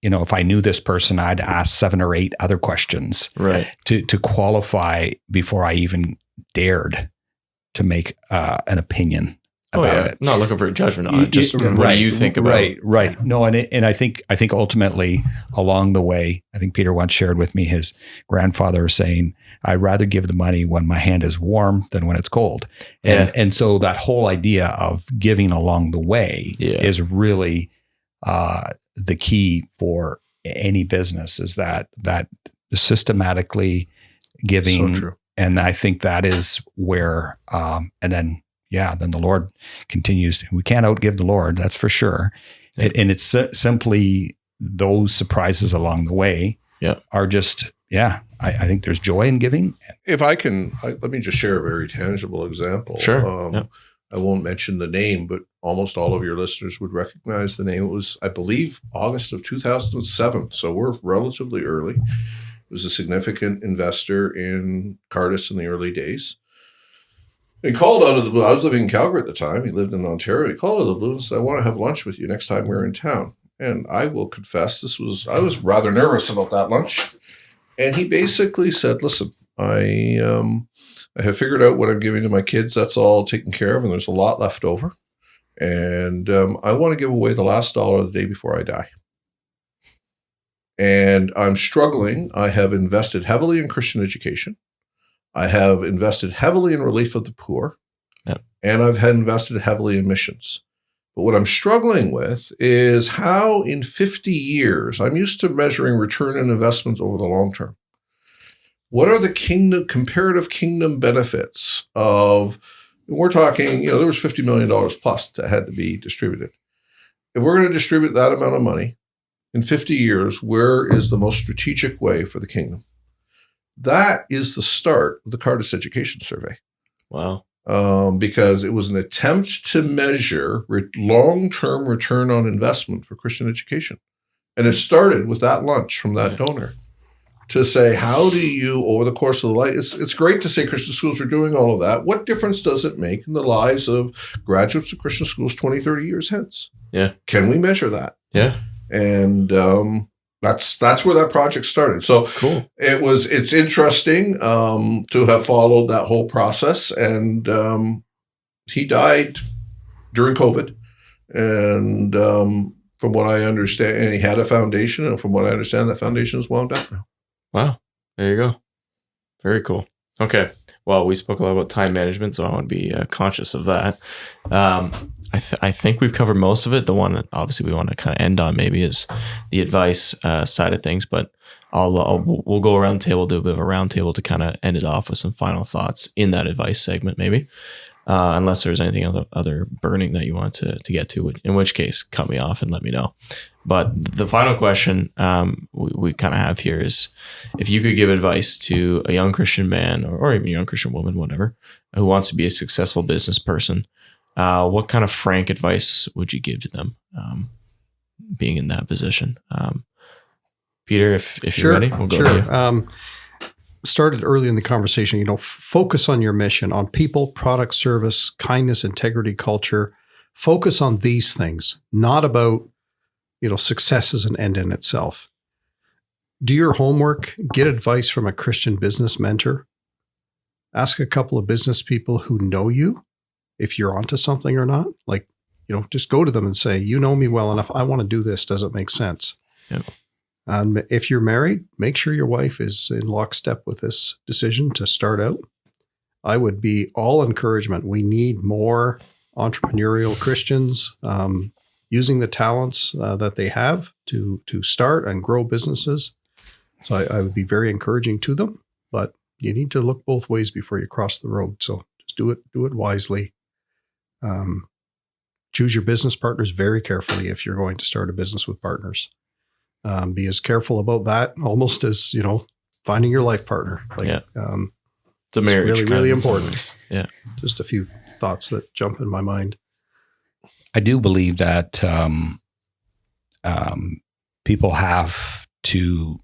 If I knew this person, I'd ask 7 or 8 other questions, right, to qualify before I even dared to make an opinion about it. I'm not looking for a judgment on it. Just what right, do you think about it? Right. No, and I think ultimately along the way, I think Peter once shared with me his grandfather saying, "I'd rather give the money when my hand is warm than when it's cold." And so that whole idea of giving along the way is really the key for any business, is that systematically giving. So true. And I think that is where, and then the Lord continues. We can't outgive the Lord, that's for sure. Yeah. And it's simply those surprises along the way are just, I think there's joy in giving. If I can, let me just share a very tangible example. Sure. I won't mention the name, but almost all of your listeners would recognize the name. It was, I believe, August of 2007. So we're relatively early. It was a significant investor in Cardus in the early days. He called out of the blue. I was living in Calgary at the time. He lived in Ontario. He called out of the blue and said, "I want to have lunch with you next time we're in town." And I will confess, I was rather nervous about that lunch. And he basically said, "Listen, I have figured out what I'm giving to my kids. That's all taken care of, and there's a lot left over. And I want to give away the last dollar of the day before I die. And I'm struggling. I have invested heavily in Christian education. I have invested heavily in relief of the poor. Yep. And I've had invested heavily in missions. But what I'm struggling with is how in 50 years, I'm used to measuring return on investment over the long term. What are the comparative kingdom benefits of, we're talking, there was $50 million plus that had to be distributed. If we're going to distribute that amount of money in 50 years, where is the most strategic way for the kingdom?" That is the start of the Cardus Education Survey. Wow. Because it was an attempt to measure long-term return on investment for Christian education. And it started with that lunch from that donor to say, how do you, over the course of the life, it's great to say Christian schools are doing all of that. What difference does it make in the lives of graduates of Christian schools 20, 30 years hence? Yeah. Can we measure that? Yeah. And that's where that project started. So cool. It's interesting to have followed that whole process. And he died during COVID. And from what I understand, and he had a foundation. And from what I understand, that foundation is wound up now. Wow. There you go. Very cool. Okay. Well, we spoke a lot about time management, so I want to be conscious of that. I think we've covered most of it. The one that obviously we want to kind of end on maybe is the advice side of things, but we'll go around the table, do a bit of a round table to kind of end it off with some final thoughts in that advice segment, maybe. Unless there's anything other burning that you want to get to, in which case cut me off and let me know. But the final question we kind of have here is, if you could give advice to a young Christian man or even a young Christian woman, whatever, who wants to be a successful business person, what kind of frank advice would you give to them being in that position? Peter, if you're ready, we'll go to you. Started early in the conversation, focus on your mission, on people, product, service, kindness, integrity, culture. Focus on these things, not about, success as an end in itself. Do your homework, get advice from a Christian business mentor. Ask a couple of business people who know you, if you're onto something or not. Just go to them and say, "You know me well enough. I want to do this. Does it make sense?" Yep. And if you're married, make sure your wife is in lockstep with this decision to start out. I would be all encouragement. We need more entrepreneurial Christians using the talents that they have to start and grow businesses. So I would be very encouraging to them, but you need to look both ways before you cross the road. So just do it wisely. Choose your business partners very carefully if you're going to start a business with partners. Be as careful about that almost as, finding your life partner. It's a marriage. It's really, really important. Yeah. Just a few thoughts that jump in my mind. I do believe that people have to,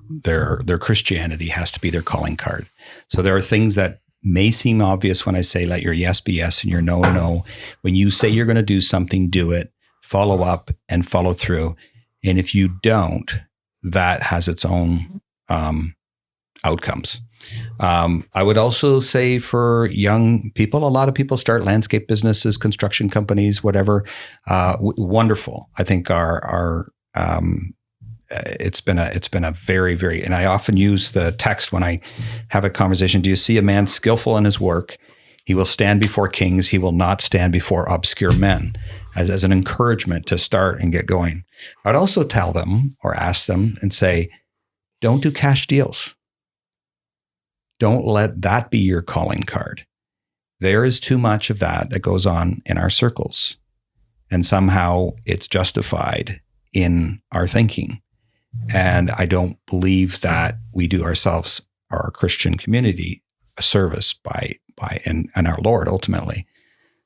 their Christianity has to be their calling card. So there are things that may seem obvious when I say let your yes be yes and your no, no. When you say you're going to do something, do it, follow up and follow through. And if you don't, that has its own outcomes. I would also say for young people, a lot of people start landscape businesses, construction companies, whatever. Wonderful. I think it's been a very, very, and I often use the text when I have a conversation. Do you see a man skillful in his work? He will stand before kings. He will not stand before obscure men, as an encouragement to start and get going. I'd also tell them or ask them and say, don't do cash deals. Don't let that be your calling card. There is too much of that goes on in our circles. And somehow it's justified in our thinking. And I don't believe that we do ourselves, our Christian community, a service by and our Lord ultimately.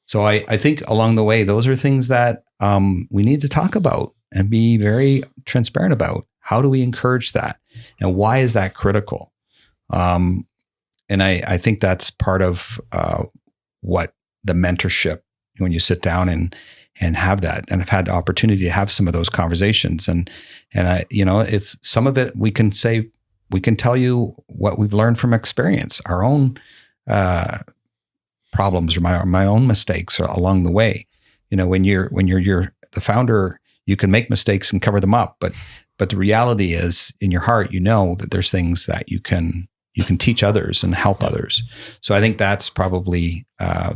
So I think along the way, those are things that we need to talk about and be very transparent about. How do we encourage that? And why is that critical? And I think that's part of what the mentorship, when you sit down and have that, and I've had the opportunity to have some of those conversations, and I, it's some of it we can tell you what we've learned from experience, our own problems or my own mistakes along the way. When you're the founder, you can make mistakes and cover them up, but the reality is, in your heart, that there's things that you can teach others and help others. So I think that's probably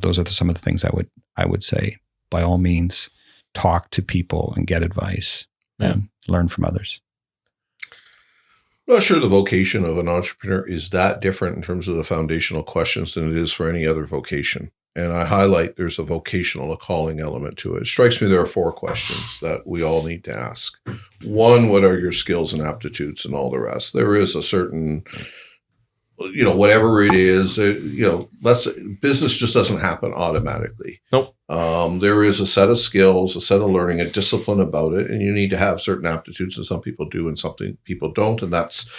those are some of the things I would say. By all means, talk to people and get advice and learn from others. I'm not sure the vocation of an entrepreneur is that different in terms of the foundational questions than it is for any other vocation. And I highlight there's a vocational, a calling element to it. It strikes me there are 4 questions that we all need to ask. 1, what are your skills and aptitudes and all the rest? There is a certain, whatever it is, business just doesn't happen automatically. Nope. There is a set of skills, a set of learning, a discipline about it, and you need to have certain aptitudes that some people do and some people don't. And that's,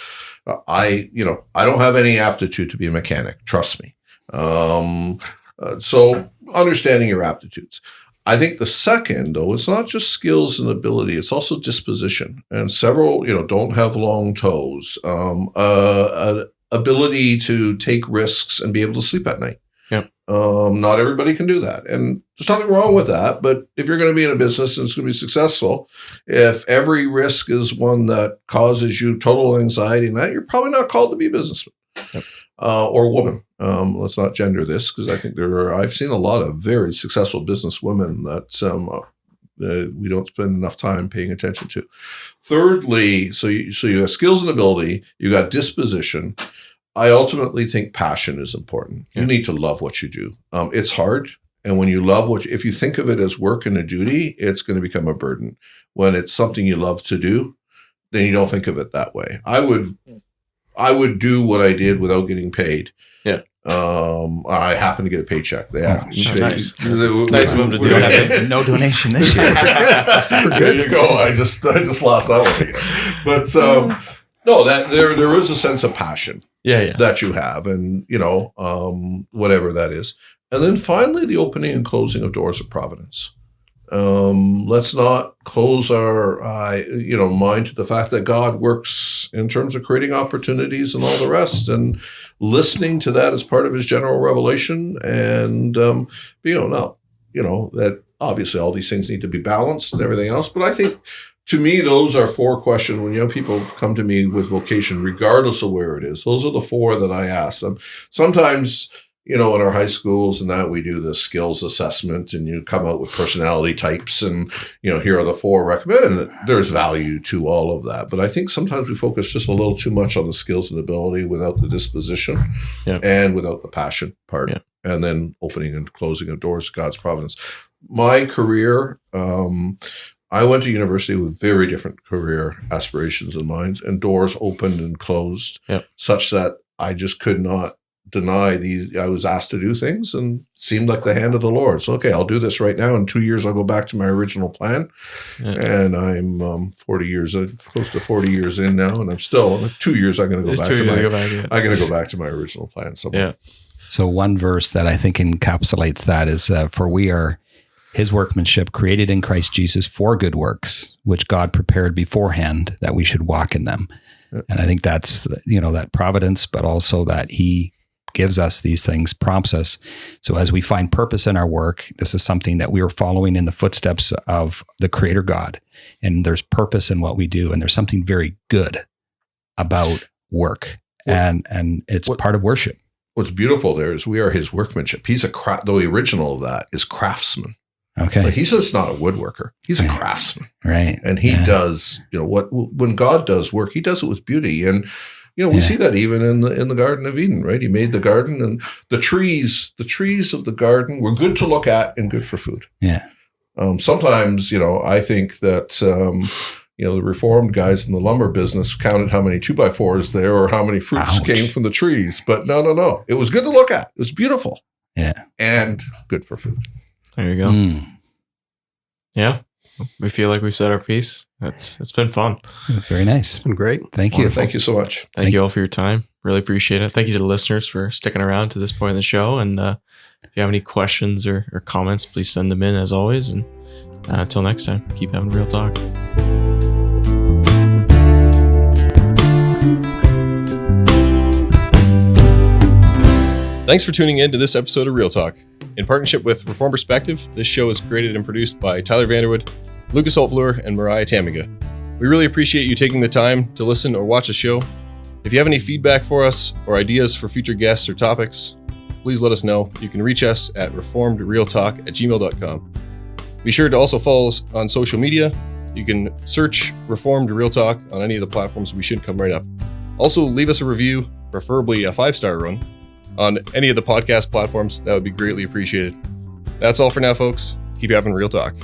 I don't have any aptitude to be a mechanic, trust me. So understanding your aptitudes. I think the second, though, it's not just skills and ability, it's also disposition. And several, don't have long toes, ability to take risks and be able to sleep at night. Yep. Not everybody can do that. And there's nothing wrong with that. But if you're going to be in a business and it's going to be successful, if every risk is one that causes you total anxiety and that, you're probably not called to be a businessman. Yep. Or woman. Let's not gender this, because I think I've seen a lot of very successful business women that we don't spend enough time paying attention to. Thirdly, so you have skills and ability, you got disposition. I ultimately think passion is important. Yeah. You need to love what you do. It's hard. And when you love if you think of it as work and a duty, it's going to become a burden. When it's something you love to do, then you don't think of it that way. I would do what I did without getting paid. Yeah. I happen to get a paycheck. Yeah. Nice. Nice of him to do that. No donation this year. There you go. I just lost that one, I guess. But no, that there is a sense of passion. That you have, and whatever that is. And then finally, the opening and closing of doors of providence. Let's not close our mind to the fact that God works in terms of creating opportunities and all the rest, and listening to that as part of his general revelation. And that obviously all these things need to be balanced and everything else. But I think, to me, those are 4 questions when young people come to me with vocation, regardless of where it is. Those are the 4 that I ask them. Sometimes, in our high schools and that, we do the skills assessment and you come out with personality types and, here are the 4 recommended. And there's value to all of that. But I think sometimes we focus just a little too much on the skills and ability without the disposition and without the passion part. Yeah. And then opening and closing of doors, God's providence. My career, I went to university with very different career aspirations and minds, and doors opened and closed such that I just could not deny I was asked to do things and seemed like the hand of the Lord. So, okay, I'll do this right now. In 2 years, I'll go back to my original plan. Yeah. And I'm 40 years, close to 40 years in now. And I'm still, in 2 years, I'm going to go back I'm going to go back to my original plan somewhere. Yeah. So one verse that I think encapsulates that is, for we are his workmanship, created in Christ Jesus for good works, which God prepared beforehand that we should walk in them. And I think that's, that providence, but also that he gives us these things, prompts us. So as we find purpose in our work, this is something that we are following in the footsteps of the Creator God. And there's purpose in what we do. And there's something very good about work. And it's part of worship. What's beautiful there is we are his workmanship. He's though the original of that is craftsman. Okay. Like he's just not a woodworker. He's a craftsman. Right. And he does, when God does work, he does it with beauty. And, we see that even in the Garden of Eden, right? He made the garden, and the trees of the garden were good to look at and good for food. Yeah. Sometimes, I think that, the reformed guys in the lumber business counted how many 2x4s there or how many fruits came from the trees. But no. It was good to look at. It was beautiful. Yeah. And good for food. There you go. Yeah. We feel like we've said our piece. It's been fun. Very nice. It's been great. Thank you. Thank you so much. Thank you all for your time. Really appreciate it. Thank you to the listeners for sticking around to this point in the show. And if you have any questions or comments, please send them in as always. And until next time, keep having real talk. Thanks for tuning in to this episode of Real Talk. In partnership with Reformed Perspective, this show is created and produced by Tyler Vanderwood, Lucas Holtfleur, and Mariah Tamiga. We really appreciate you taking the time to listen or watch the show. If you have any feedback for us or ideas for future guests or topics, please let us know. You can reach us at reformedrealtalk@gmail.com. Be sure to also follow us on social media. You can search Reformed Real Talk on any of the platforms. We should come right up. Also, leave us a review, preferably a 5-star one, on any of the podcast platforms. That would be greatly appreciated. That's all for now, folks. Keep having real talk.